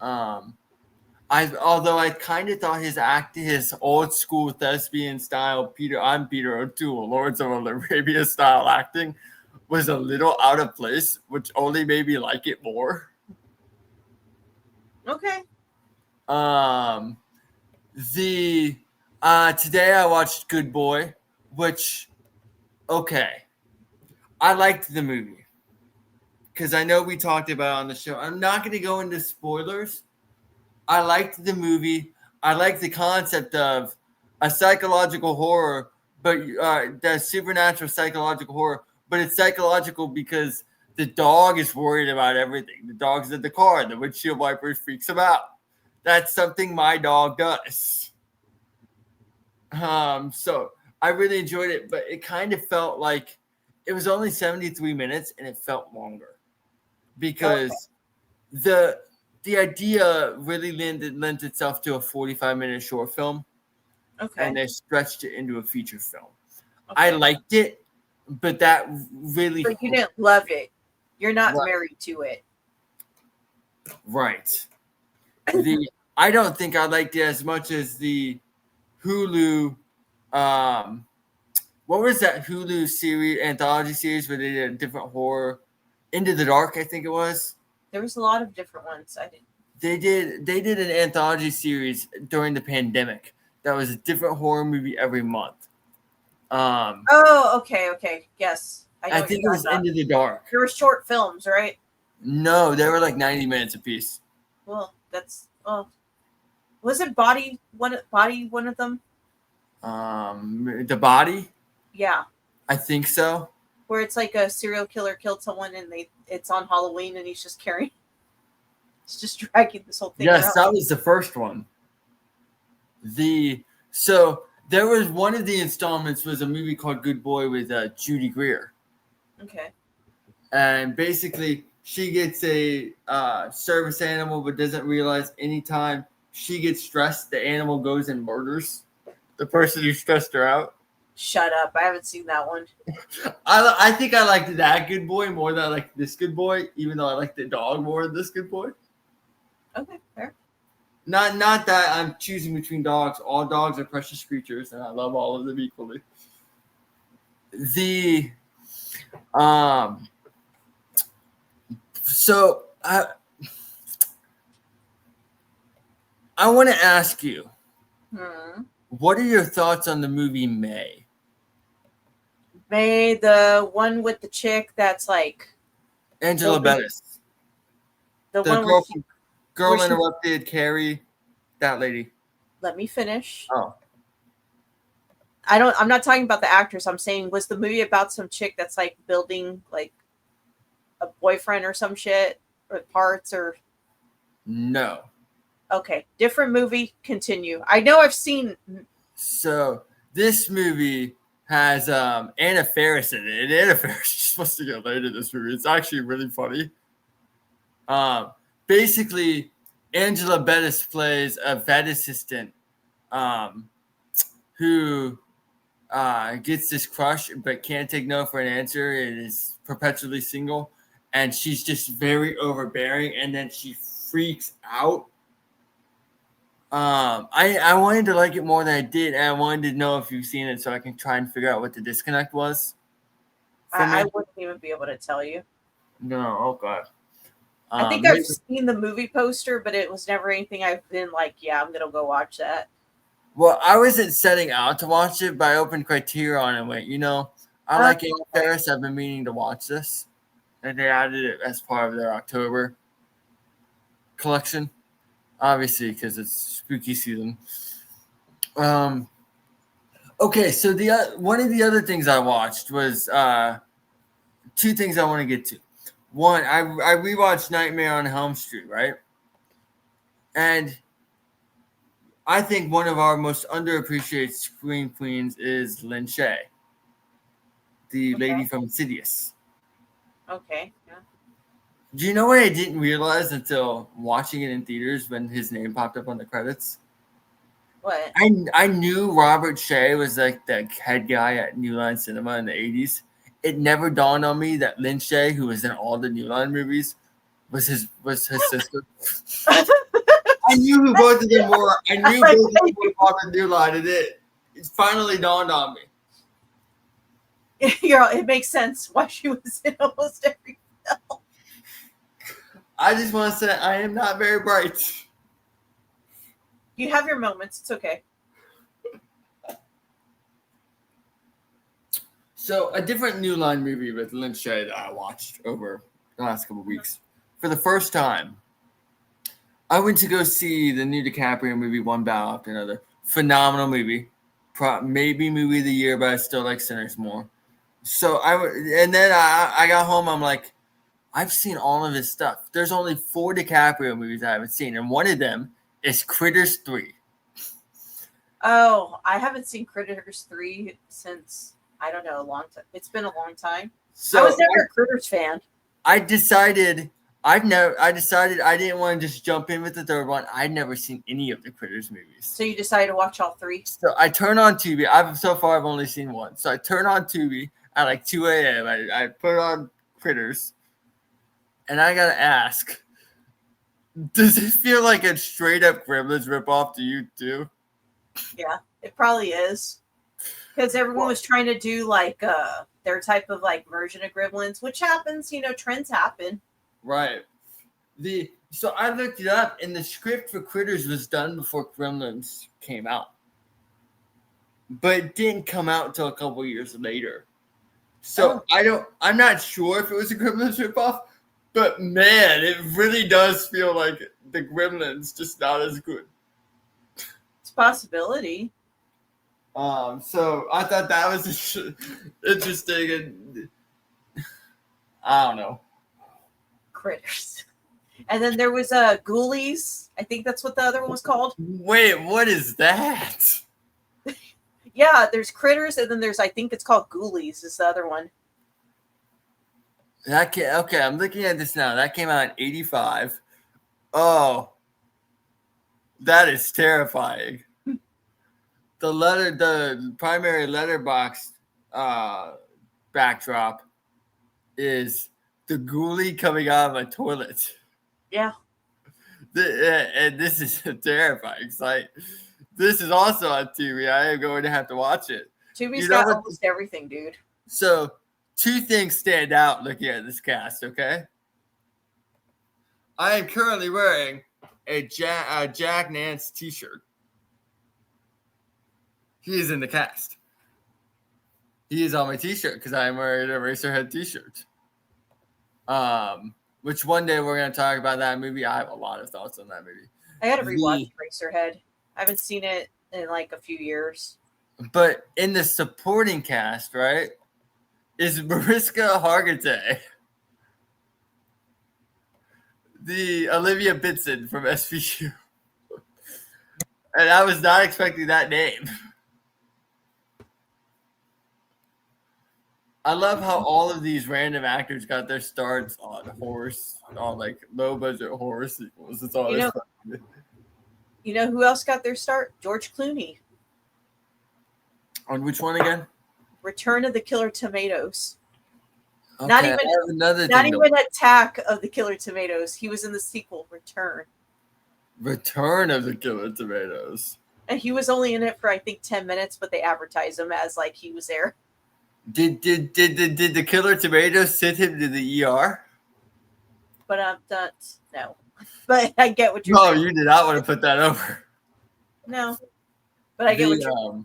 Although I kind of thought his old school thespian style, I'm Peter O'Toole, Lords of Arabia style acting, was a little out of place, which only made me like it more. Okay. Today I watched Good Boy, which okay. I liked the movie. Because I know we talked about it on the show. I'm not gonna go into spoilers. I liked the movie. I like the concept of a psychological horror, but the supernatural psychological horror, but it's psychological because the dog is worried about everything. The dog's in the car, the windshield wipers freaks him out. That's something my dog does. So I really enjoyed it, but it kind of felt like it was only 73 minutes and it felt longer because the idea really lent itself to a 45-minute short film. Okay. And they stretched it into a feature film. Okay. I liked it, but that really... But you didn't love it. You're not married to it. Right. I don't think I liked it as much as the Hulu... what was that Hulu series, anthology series where they did a different horror? Into the Dark, I think it was. There was a lot of different ones. I didn't. They did an anthology series during the pandemic that was a different horror movie every month. Okay. Yes. I think it was Into the Dark. There were short films, right? No, they were like 90 minutes apiece. Well, that's wasn't Body one of them? The Body? Yeah. I think so. Where it's like a serial killer killed someone and it's on Halloween and he's just dragging this whole thing Yes, around. that was the first one. So there was one of the installments was a movie called Good Boy with Judy Greer. Okay. And basically she gets a service animal but doesn't realize anytime she gets stressed, the animal goes and murders the person who stressed her out. Shut up. I haven't seen that one. I think I liked that Good Boy more than I liked this Good Boy, even though I liked the dog more than this Good Boy. Okay, fair. Not that I'm choosing between dogs. All dogs are precious creatures, and I love all of them equally. So I want to ask you, what are your thoughts on the movie May? May, the one with the chick that's like Angela Bettis. The one Girl Interrupted, Carrie, that lady. Let me finish. Oh. I'm not talking about the actress. I'm saying, was the movie about some chick that's like building like a boyfriend or some shit or parts or? No. Okay. Different movie. Continue. I know I've seen. So this movie has Anna Faris in it. And Anna Faris is supposed to get laid in this movie. It's actually really funny. Basically, Angela Bettis plays a vet assistant who gets this crush but can't take no for an answer and is perpetually single. And she's just very overbearing. And then she freaks out. I wanted to like it more than I did. And I wanted to know if you've seen it so I can try and figure out what the disconnect was. I wouldn't even be able to tell you. No, oh God. I think I've seen the movie poster, but it was never anything I've been like, yeah, I'm going to go watch that. Well, I wasn't setting out to watch it, but I opened Criterion and went, I like Anna Faris. I've been meaning to watch this. And they added it as part of their October collection. Obviously, because it's spooky season. Okay, so one of the other things I watched was two things I want to get to. One, I rewatched Nightmare on Elm Street, right? And I think one of our most underappreciated scream queens is Lynn Shay, the lady from Insidious. Okay, yeah. Do you know what I didn't realize until watching it in theaters when his name popped up on the credits? What? I knew Robert Shea was like the head guy at New Line Cinema in the 80s. It never dawned on me that Lynn Shay, who was in all the New Line movies, was his sister. I knew who both of them were. I knew both of them were part of New Line, and it finally dawned on me. It makes sense why she was in almost every film. I just want to say I am not very bright. You have your moments. It's okay. So, a different New Line movie with Lynch Shay that I watched over the last couple of weeks. For the first time, I went to go see the new DiCaprio movie, One Battle After Another. Phenomenal movie. Maybe movie of the year, but I still like Sinners more. So, and then I got home, I'm like, I've seen all of his stuff. There's only 4 DiCaprio movies I haven't seen, and one of them is Critters 3. Oh, I haven't seen Critters 3 since, I don't know, a long time. It's been a long time. So I was never a Critters fan. I decided I didn't want to just jump in with the third one. I'd never seen any of the Critters movies. So you decided to watch all 3? So I turn on Tubi. I've only seen one. So I turn on Tubi at like 2 a.m. I put on Critters. And I gotta ask, does it feel like a straight up Gremlins ripoff to you too? Yeah, it probably is. Because everyone was trying to do like their type of like version of Gremlins, which happens, trends happen. Right. So I looked it up, and the script for Critters was done before Gremlins came out, but it didn't come out until a couple years later. So I'm not sure if it was a Gremlins ripoff, but man, it really does feel like the Gremlins, just not as good. It's a possibility. So I thought that was interesting, and I don't know. Critters. And then there was Ghoulies. I think that's what the other one was called. Wait, what is that? Yeah, there's Critters, and then I think it's called Ghoulies is the other one. Okay, I'm looking at this now. That came out in 1985. Oh, that is terrifying. The primary letterbox backdrop is the ghoulie coming out of a toilet. Yeah. And this is a terrifying sight. This is also on TV. I am going to have to watch it. Tubi's got almost everything, dude. So, 2 things stand out looking at this cast, okay? I am currently wearing a Jack Nance t-shirt. He is in the cast. He is on my t-shirt because I am wearing a Eraserhead t-shirt. Which one day we're going to talk about that movie. I have a lot of thoughts on that movie. I got to rewatch Eraserhead. I haven't seen it in like a few years. But in the supporting cast, right, is Mariska Hargitay, the Olivia Benson from SVU. And I was not expecting that name. I love how all of these random actors got their starts on like low budget horror sequels. It's always fun. You know who else got their start? George Clooney. On which one again? Return of the Killer Tomatoes. Okay, not even Attack of the Killer Tomatoes. He was in the sequel, Return. Return of the Killer Tomatoes. And he was only in it for I think 10 minutes, but they advertised him as like he was there. Did the Killer Tomatoes send him to the ER? But no. But I get what you're saying. No, you did not want to put that over. No. But I get what you're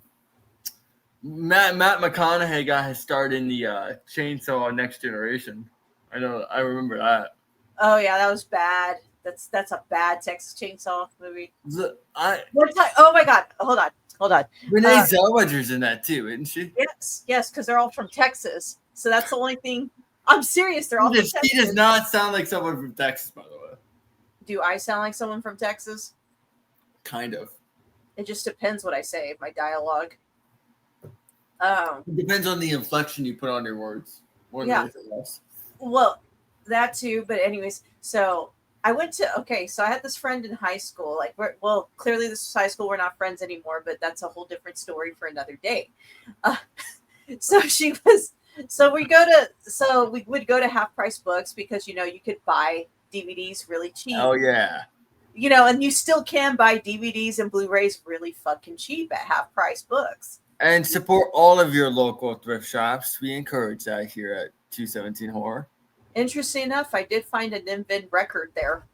Matt McConaughey got his start in the Chainsaw Next Generation. I remember that. Oh yeah, that was bad. That's a bad Texas Chainsaw movie. Oh my god, hold on. Renee Zellweger's in that too, isn't she? Yes, because they're all from Texas. So that's the only thing. I'm serious. They're all from Texas. She does not sound like someone from Texas, by the way. Do I sound like someone from Texas? Kind of. It just depends what I say, my dialogue. It depends on the inflection you put on your words. More than anything else. Well, that too. But anyways, so I so I had this friend in high school. Like, clearly this was high school. We're not friends anymore, but that's a whole different story for another day. So we would go to Half Price Books because, you could buy DVDs really cheap. Oh, yeah. And you still can buy DVDs and Blu-rays really fucking cheap at Half Price Books. And support all of your local thrift shops. We encourage that here at 217 Horror. Interesting enough, I did find a Nimvid record there.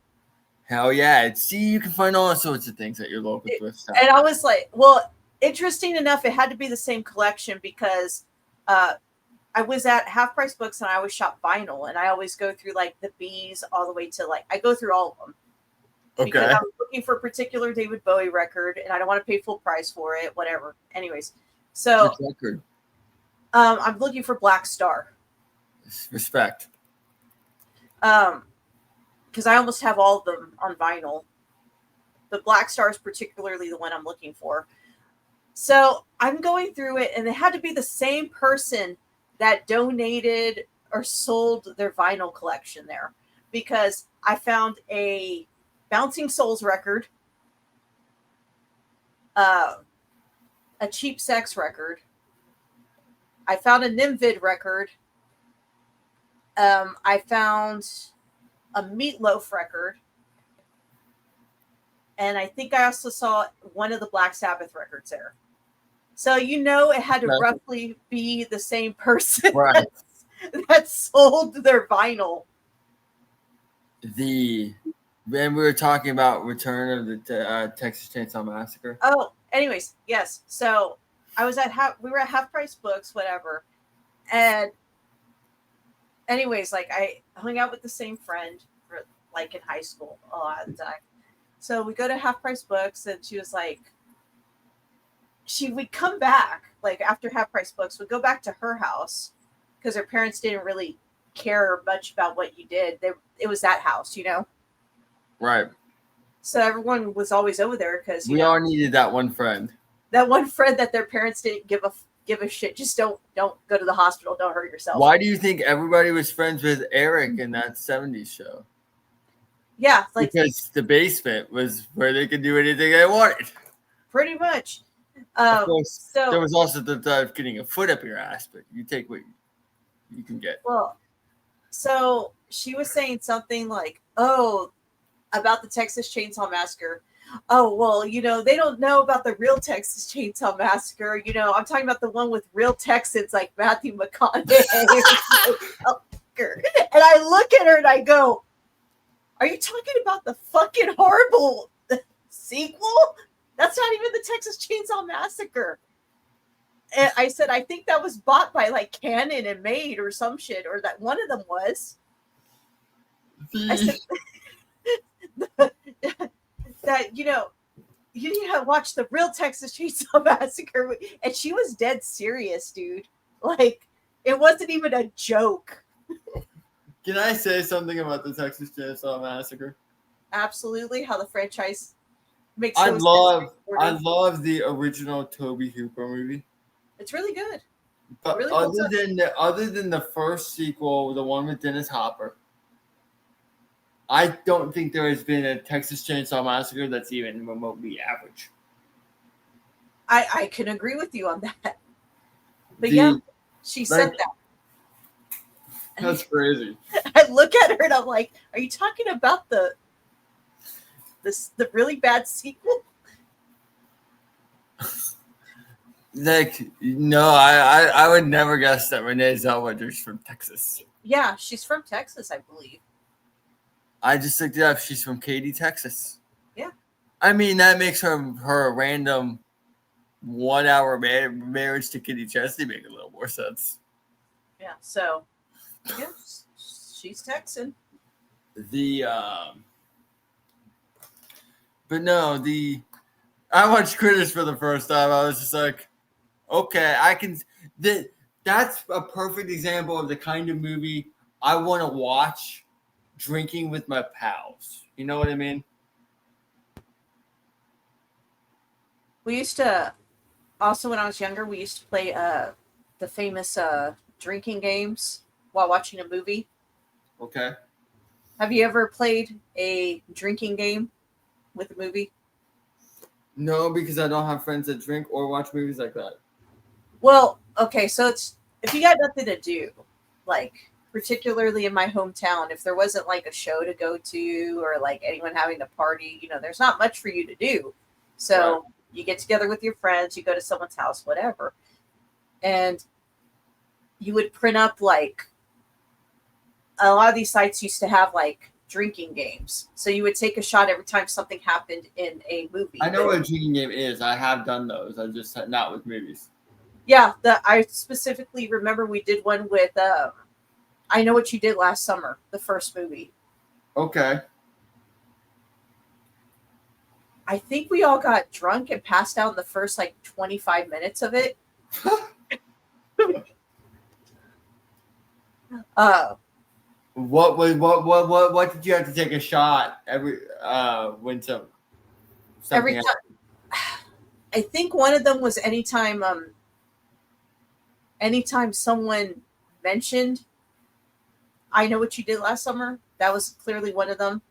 Hell yeah. See, you can find all sorts of things at your local thrift shop. And I was like, well, interesting enough, it had to be the same collection because I was at Half Price Books and I always shop vinyl, and I always go through like the B's all the way to like, I go through all of them. Okay. Because I was looking for a particular David Bowie record and I don't want to pay full price for it, whatever. Anyways, so Which record? I'm looking for Black Star. Respect. Because I almost have all of them on vinyl. But Black Star is particularly the one I'm looking for. So I'm going through it, and it had to be the same person that donated or sold their vinyl collection there. Because I found a Bouncing Souls record, a Cheap Sex record. I found a Nimvid record. I found a Meatloaf record. And I think I also saw one of the Black Sabbath records there. So, you know, it had to roughly be the same person right. that sold their vinyl. When we were talking about Return of the Texas Chainsaw Massacre. Oh, anyways, yes. So I was we were at Half Price Books, whatever. And anyways, like I hung out with the same friend for like in high school a lot of the time. So we go to Half Price Books, and she was like, we'd come back like after Half Price Books, we'd go back to her house because her parents didn't really care much about what you did. It was that house, you know? Right. So everyone was always over there because we all needed that one friend. That one friend that their parents didn't give a shit. Just don't go to the hospital. Don't hurt yourself. Why do you think everybody was friends with Eric in that 70s show? Yeah, like because the basement was where they could do anything they wanted. Pretty much. Of course, so there was also the thought of getting a foot up your ass, but you take what you can get. Well, so she was saying something like, "Oh, about the Texas Chainsaw Massacre. Oh, well, you know, they don't know about the real Texas Chainsaw Massacre. You know, I'm talking about the one with real Texans like Matthew McConaughey." And I look at her and I go, "Are you talking about the fucking horrible sequel? That's not even the Texas Chainsaw Massacre." And I said, "I think that was bought by like Canon and made or some shit, or that one of them was." I said, that, you know, you need to watch the real Texas Chainsaw Massacre. And she was dead serious, dude. Like, it wasn't even a joke. Can I say something about the Texas Chainsaw Massacre? Absolutely. How the franchise makes I love the original Tobe Hooper movie. It's really good. But really other than the first sequel, the one with Dennis Hopper, I don't think there has been a Texas Chainsaw Massacre that's even remotely average. I can agree with you on that. But yeah, she said that. That's crazy. I look at her and I'm like, "Are you talking about the really bad sequel?" Like, no, I would never guess that Renee Zellweger's from Texas. Yeah, she's from Texas, I believe. I just looked it up. She's from Katy, Texas. Yeah. I mean, that makes her a random 1 hour marriage to Kitty Chesney make a little more sense. Yeah. So, yeah, she's Texan. But no, I watched Critters for the first time. I was just like, okay, that's a perfect example of the kind of movie I want to watch drinking with my pals. You know what I mean? We used to, also when I was younger, we used to play the famous drinking games while watching a movie. Okay. Have you ever played a drinking game with a movie? No, because I don't have friends that drink or watch movies like that. Well, okay, so it's if you got nothing to do, like particularly in my hometown, if there wasn't like a show to go to or like anyone having a party, you know, there's not much for you to do. So You get together with your friends, you go to someone's house, whatever. And you would print up like a lot of these sites used to have like drinking games. So you would take a shot every time something happened in a movie. I know what a drinking game is. I have done those. I just not with movies. Yeah, I specifically remember we did one with I Know What You Did Last Summer, the first movie. Okay. I think we all got drunk and passed out in the first like 25 minutes of it. What did you have to take a shot every when every something time? I think one of them was anytime someone mentioned I Know What You Did Last Summer. That was clearly one of them.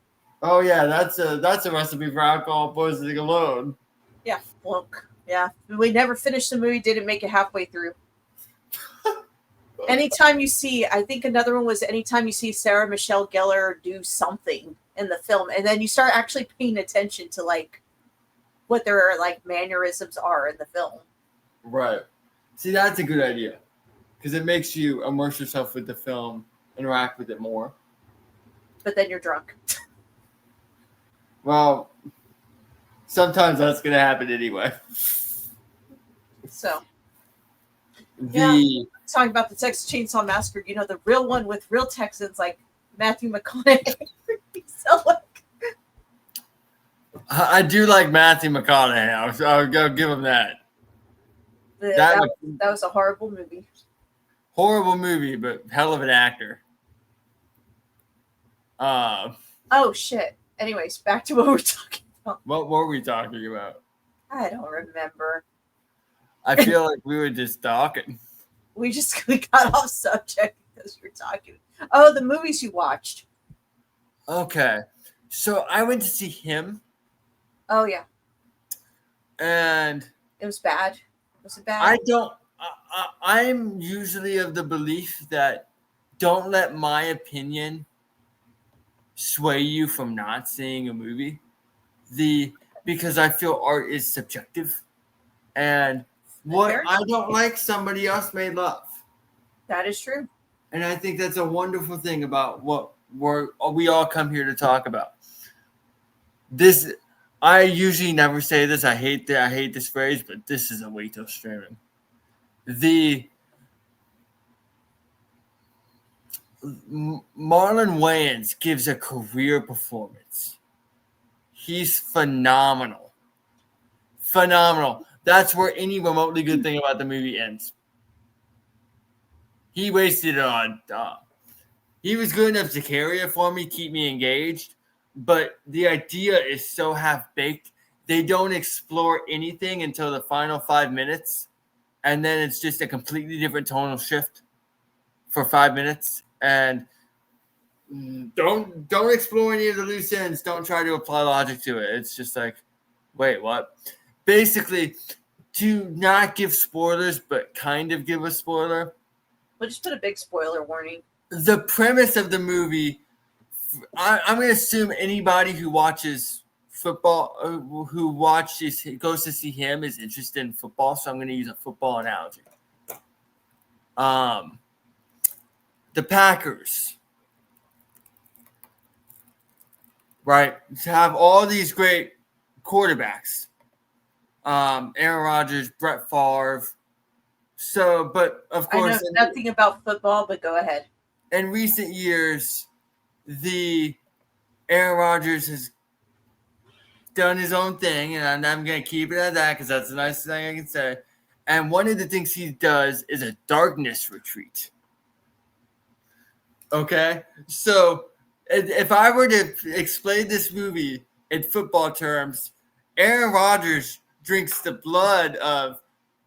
Oh yeah, that's a recipe for alcohol poisoning alone. Yeah, flunk. Yeah, we never finished the movie. Didn't make it halfway through. Anytime you see, I think another one was anytime you see Sarah Michelle Gellar do something in the film, and then you start actually paying attention to like what their like mannerisms are in the film. Right. See, that's a good idea because it makes you immerse yourself with the film, interact with it more. But then you're drunk. Well, sometimes that's gonna happen anyway. So. Yeah, talking about the Texas Chainsaw Massacre, you know, the real one with real Texans like Matthew McConaughey. So like, I do like Matthew McConaughey. I'll go give him that. That was a horrible movie. Horrible movie, but hell of an actor. Oh shit. Anyways, back to what we're talking about. What were we talking about? I don't remember. I feel like we were just talking. We got off subject because we're talking. Oh, the movies you watched. Okay. So I went to see him. Oh, yeah. And it was bad. Was it bad? I'm usually of the belief that don't let my opinion sway you from not seeing a movie. Because I feel art is subjective. And what I don't like, somebody else may love. That is true. And I think that's a wonderful thing about what we all come here to talk about. This, I usually never say this. I hate this phrase, but this is a way to streaming. Marlon Wayans gives a career performance. He's phenomenal. Phenomenal. That's where any remotely good thing about the movie ends. He wasted it on. He was good enough to carry it for me, keep me engaged, but the idea is so half-baked. They don't explore anything until the final 5 minutes, and then it's just a completely different tonal shift for 5 minutes. And don't explore any of the loose ends. Don't try to apply logic to it. It's just like, wait, what? Basically, to not give spoilers, but kind of give a spoiler. We'll just put a big spoiler warning. The premise of the movie, I'm going to assume anybody who watches football, goes to see him is interested in football, so I'm going to use a football analogy. The Packers, right, to have all these great quarterbacks. Aaron Rodgers, Brett Favre. So, but of course, I know nothing about football, but go ahead. In recent years, the Aaron Rodgers has done his own thing, and I'm going to keep it at that because that's the nicest thing I can say. And one of the things he does is a darkness retreat. Okay? So, if I were to explain this movie in football terms, Aaron Rodgers drinks the blood of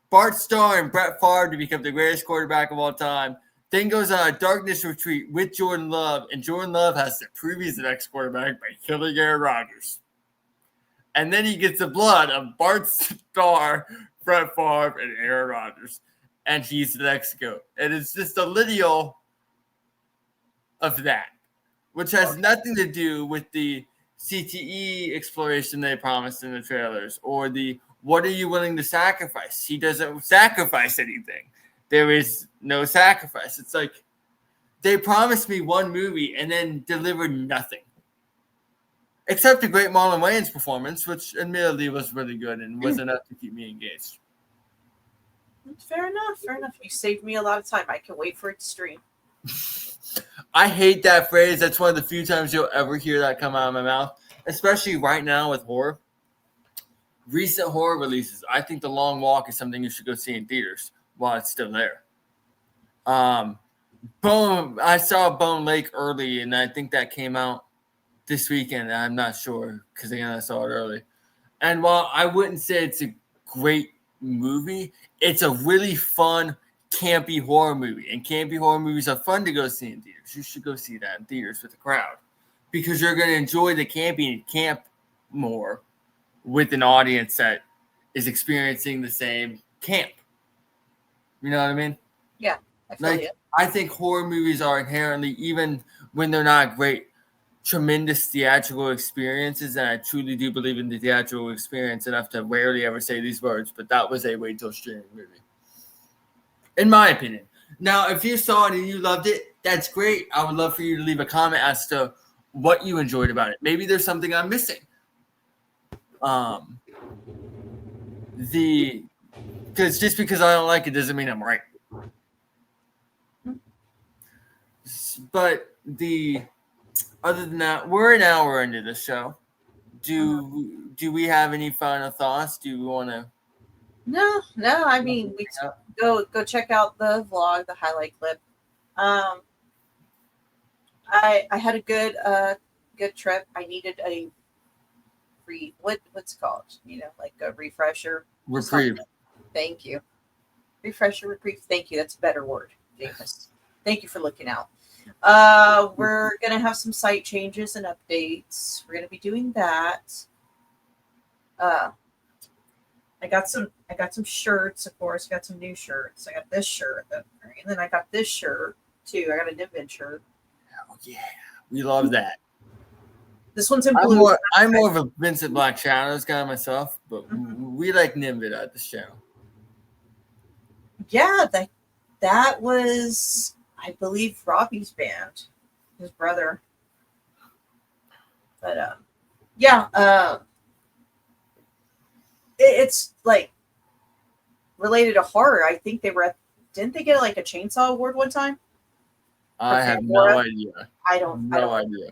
Bart Starr and Brett Favre to become the greatest quarterback of all time, then goes on a darkness retreat with Jordan Love, and Jordan Love has to prove he's the next quarterback by killing Aaron Rodgers. And then he gets the blood of Bart Starr, Brett Favre, and Aaron Rodgers, and he's the next GOAT. And it's just a lineal of that, which has nothing to do with the CTE exploration they promised in the trailers or the what are you willing to sacrifice? He doesn't sacrifice anything. There is no sacrifice. It's like they promised me one movie and then delivered nothing. Except the great Marlon Wayans performance, which admittedly was really good and was enough to keep me engaged. Fair enough. Fair enough. You saved me a lot of time. I can wait for it to stream. I hate that phrase. That's one of the few times you'll ever hear that come out of my mouth, especially right now with horror. Recent horror releases. I think The Long Walk is something you should go see in theaters while it's still there. I saw Bone Lake early, and I think that came out this weekend. I'm not sure because again I saw it early. And while I wouldn't say it's a great movie, it's a really fun, campy horror movie. And campy horror movies are fun to go see in theaters. You should go see that in theaters with a crowd because you're going to enjoy the campy and camp more with an audience that is experiencing the same camp. You know what I mean? Yeah, I feel like, you. I think horror movies are inherently, even when they're not great, tremendous theatrical experiences, and I truly do believe in the theatrical experience enough to rarely ever say these words, but that was a wait till streaming movie. In my opinion. Now, if you saw it and you loved it, that's great. I would love for you to leave a comment as to what you enjoyed about it. Maybe there's something I'm missing. Because just because I don't like it doesn't mean I'm right. But other than that, we're an hour into the show. Do we have any final thoughts? Do we want to? No. I mean, we go check out the vlog, the highlight clip. I had a good trip. I needed a what's it called? Like a refresher. Reprieve. Thank you. Refresher, reprieve. Thank you. That's a better word, Jameus. Thank you for looking out. We're gonna have some site changes and updates. We're gonna be doing that. I got some shirts, of course. I got some new shirts. I got this shirt, and then I got this shirt too. I got a Nimbin shirt. Oh yeah, we love that. This one's in blue. I'm more of a Vincent Black Shadows guy myself, but we like Nimbin at this channel. Yeah, that was, I believe, Robbie's band, his brother. But it's like related to horror. I think didn't they get like a Chainsaw Award one time? I have no idea. I don't know. Idea.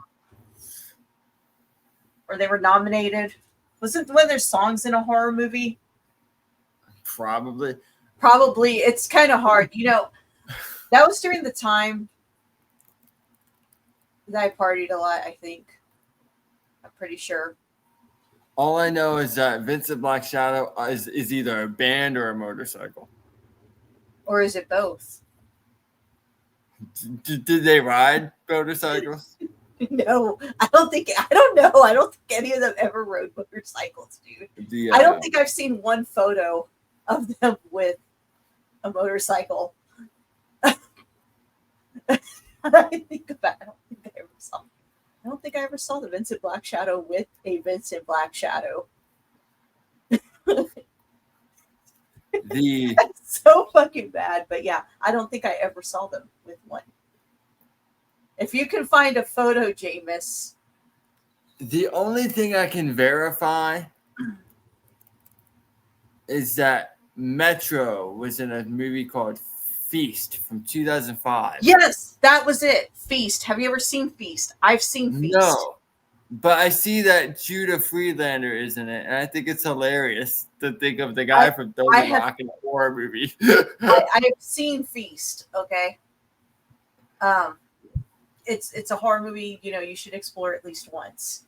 Or they were nominated. Wasn't one of their songs in a horror movie? Probably. It's kind of hard. That was during the time that I partied a lot, I think. I'm pretty sure. All I know is that Vincent Black Shadow is either a band or a motorcycle. Or is it both? Did they ride motorcycles? No, I don't know. I don't think any of them ever rode motorcycles, dude. I don't think I've seen one photo of them with a motorcycle. I don't think I ever saw the Vincent Black Shadow with a Vincent Black Shadow. That's so fucking bad. But yeah, I don't think I ever saw them with one. If you can find a photo, Jameus. The only thing I can verify is that Metro was in a movie called Feast from 2005. Yes, that was it. Feast. Have you ever seen Feast? I've seen Feast. No, but I see that Judah Friedlander is in it, and I think it's hilarious to think of the guy from 30 Rock in a horror movie. I've seen Feast. Okay. It's a horror movie. You should explore at least once.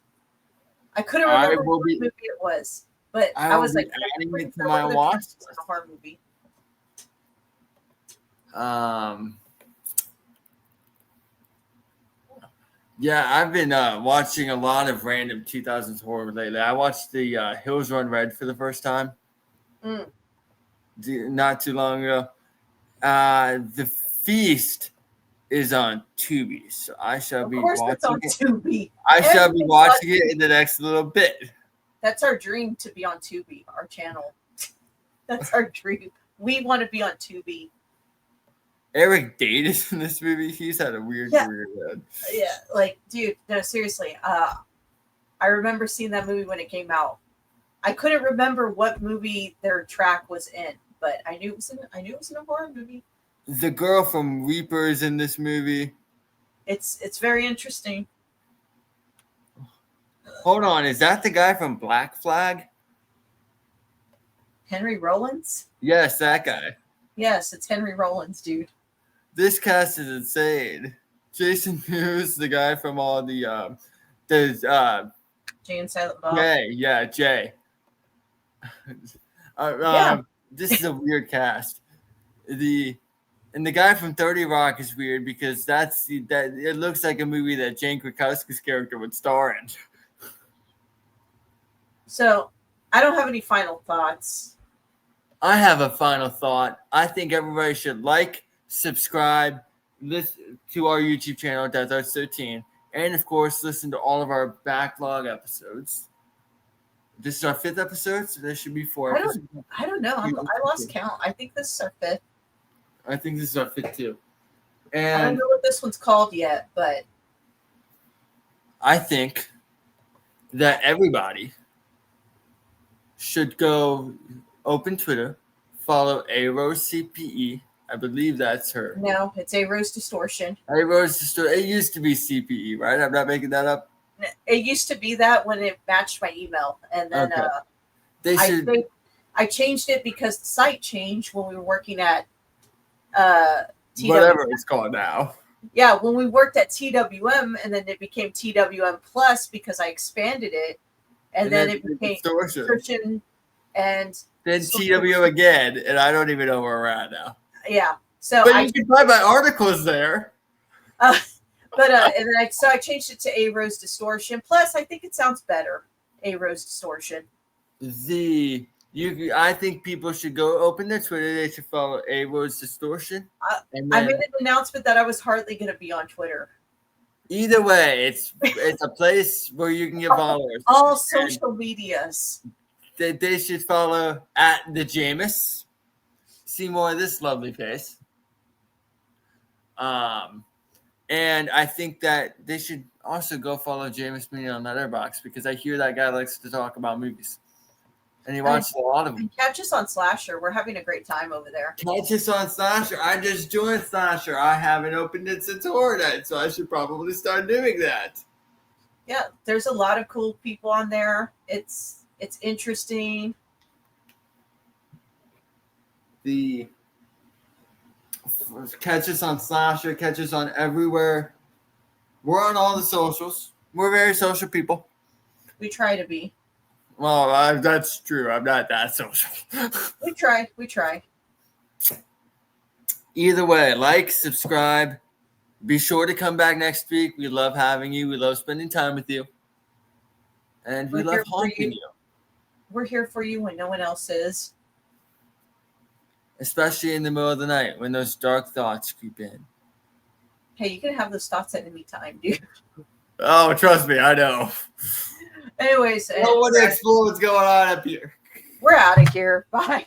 I couldn't remember what movie it was, but I was like, adding it to my watch. It's a horror movie. Yeah, I've been watching a lot of random 2000s horror lately. I watched the Hills Run Red for the first time not too long ago. The Feast is on Tubi, so I shall be watching it. Tubi. I shall be watching it in the next little bit. That's our dream, to be on Tubi, our channel. That's our dream. We want to be on Tubi. Eric Dade is in this movie. He's had a weird career, man. Yeah, like, dude, no, seriously. I remember seeing that movie when it came out. I couldn't remember what movie their track was in, but I knew it was in a horror movie. The girl from Reaper is in this movie. It's very interesting. Hold on, is that the guy from Black Flag? Henry Rollins? Yes, that guy. Yes, it's Henry Rollins, dude. This cast is insane. Jason Mewes, the guy from all the Jay and Silent Bob. Jay. This is a weird cast. The guy from 30 Rock is weird because that it looks like a movie that Jane Krakowski's character would star in. So, I don't have any final thoughts. I have a final thought. I think everybody should like, subscribe, listen to our YouTube channel, Death Arts 13, and of course, listen to all of our backlog episodes. This is our 5th episode, so there should be 4 episodes. I don't know. I lost count. I think this is our 5th. I think this is our 5th too. I And don't know what this one's called yet, but I think that everybody should go open Twitter, follow A-Rose CPE. I believe that's her. no, it's A Rose Distortion. A-Rose Distortion. It used to be CPE, right? I'm not making that up. It used to be that when it matched my email, and then Okay. They should. I changed it because the site changed when we were working at TWM. Whatever it's called now. Yeah, when we worked at TWM, and then it became TWM Plus because I expanded it, and then it became Distortion. Distortion, and Then TW again, and I don't even know where we're at now. yeah. So But you can find my articles there. But and then I changed it to A Rose Distortion. Plus, I think it sounds better. A Rose Distortion. I think people should go open their Twitter. They should follow A-Rose Distortion. And I then, made an announcement that I was hardly going to be on Twitter. either way, it's a place where you can get followers. All social medias. They should follow at the Jameus. See more of this lovely face. And I think that they should also go follow Jameus Mini on Letterboxd because I hear that guy likes to talk about movies. And he watches a lot of them. Catch us on Slasher. We're having a great time over there. Catch us on Slasher. I just joined Slasher. I haven't opened it since Horror Night, so I should probably start doing that. Yeah, there's a lot of cool people on there. It's interesting. Catch us on Slasher. Catch us on everywhere. We're on all the socials. We're very social people. We try to be. Well, that's true. I'm not that social. We try. Either way, like, subscribe. Be sure to come back next week. We love having you. We love spending time with you. And we love haunting you. We're here for you when no one else is. Especially in the middle of the night when those dark thoughts creep in. Hey, you can have those thoughts at any time, dude. Oh, trust me, I know. Anyways, I don't want to explore what's going on up here. we're out of here. Bye.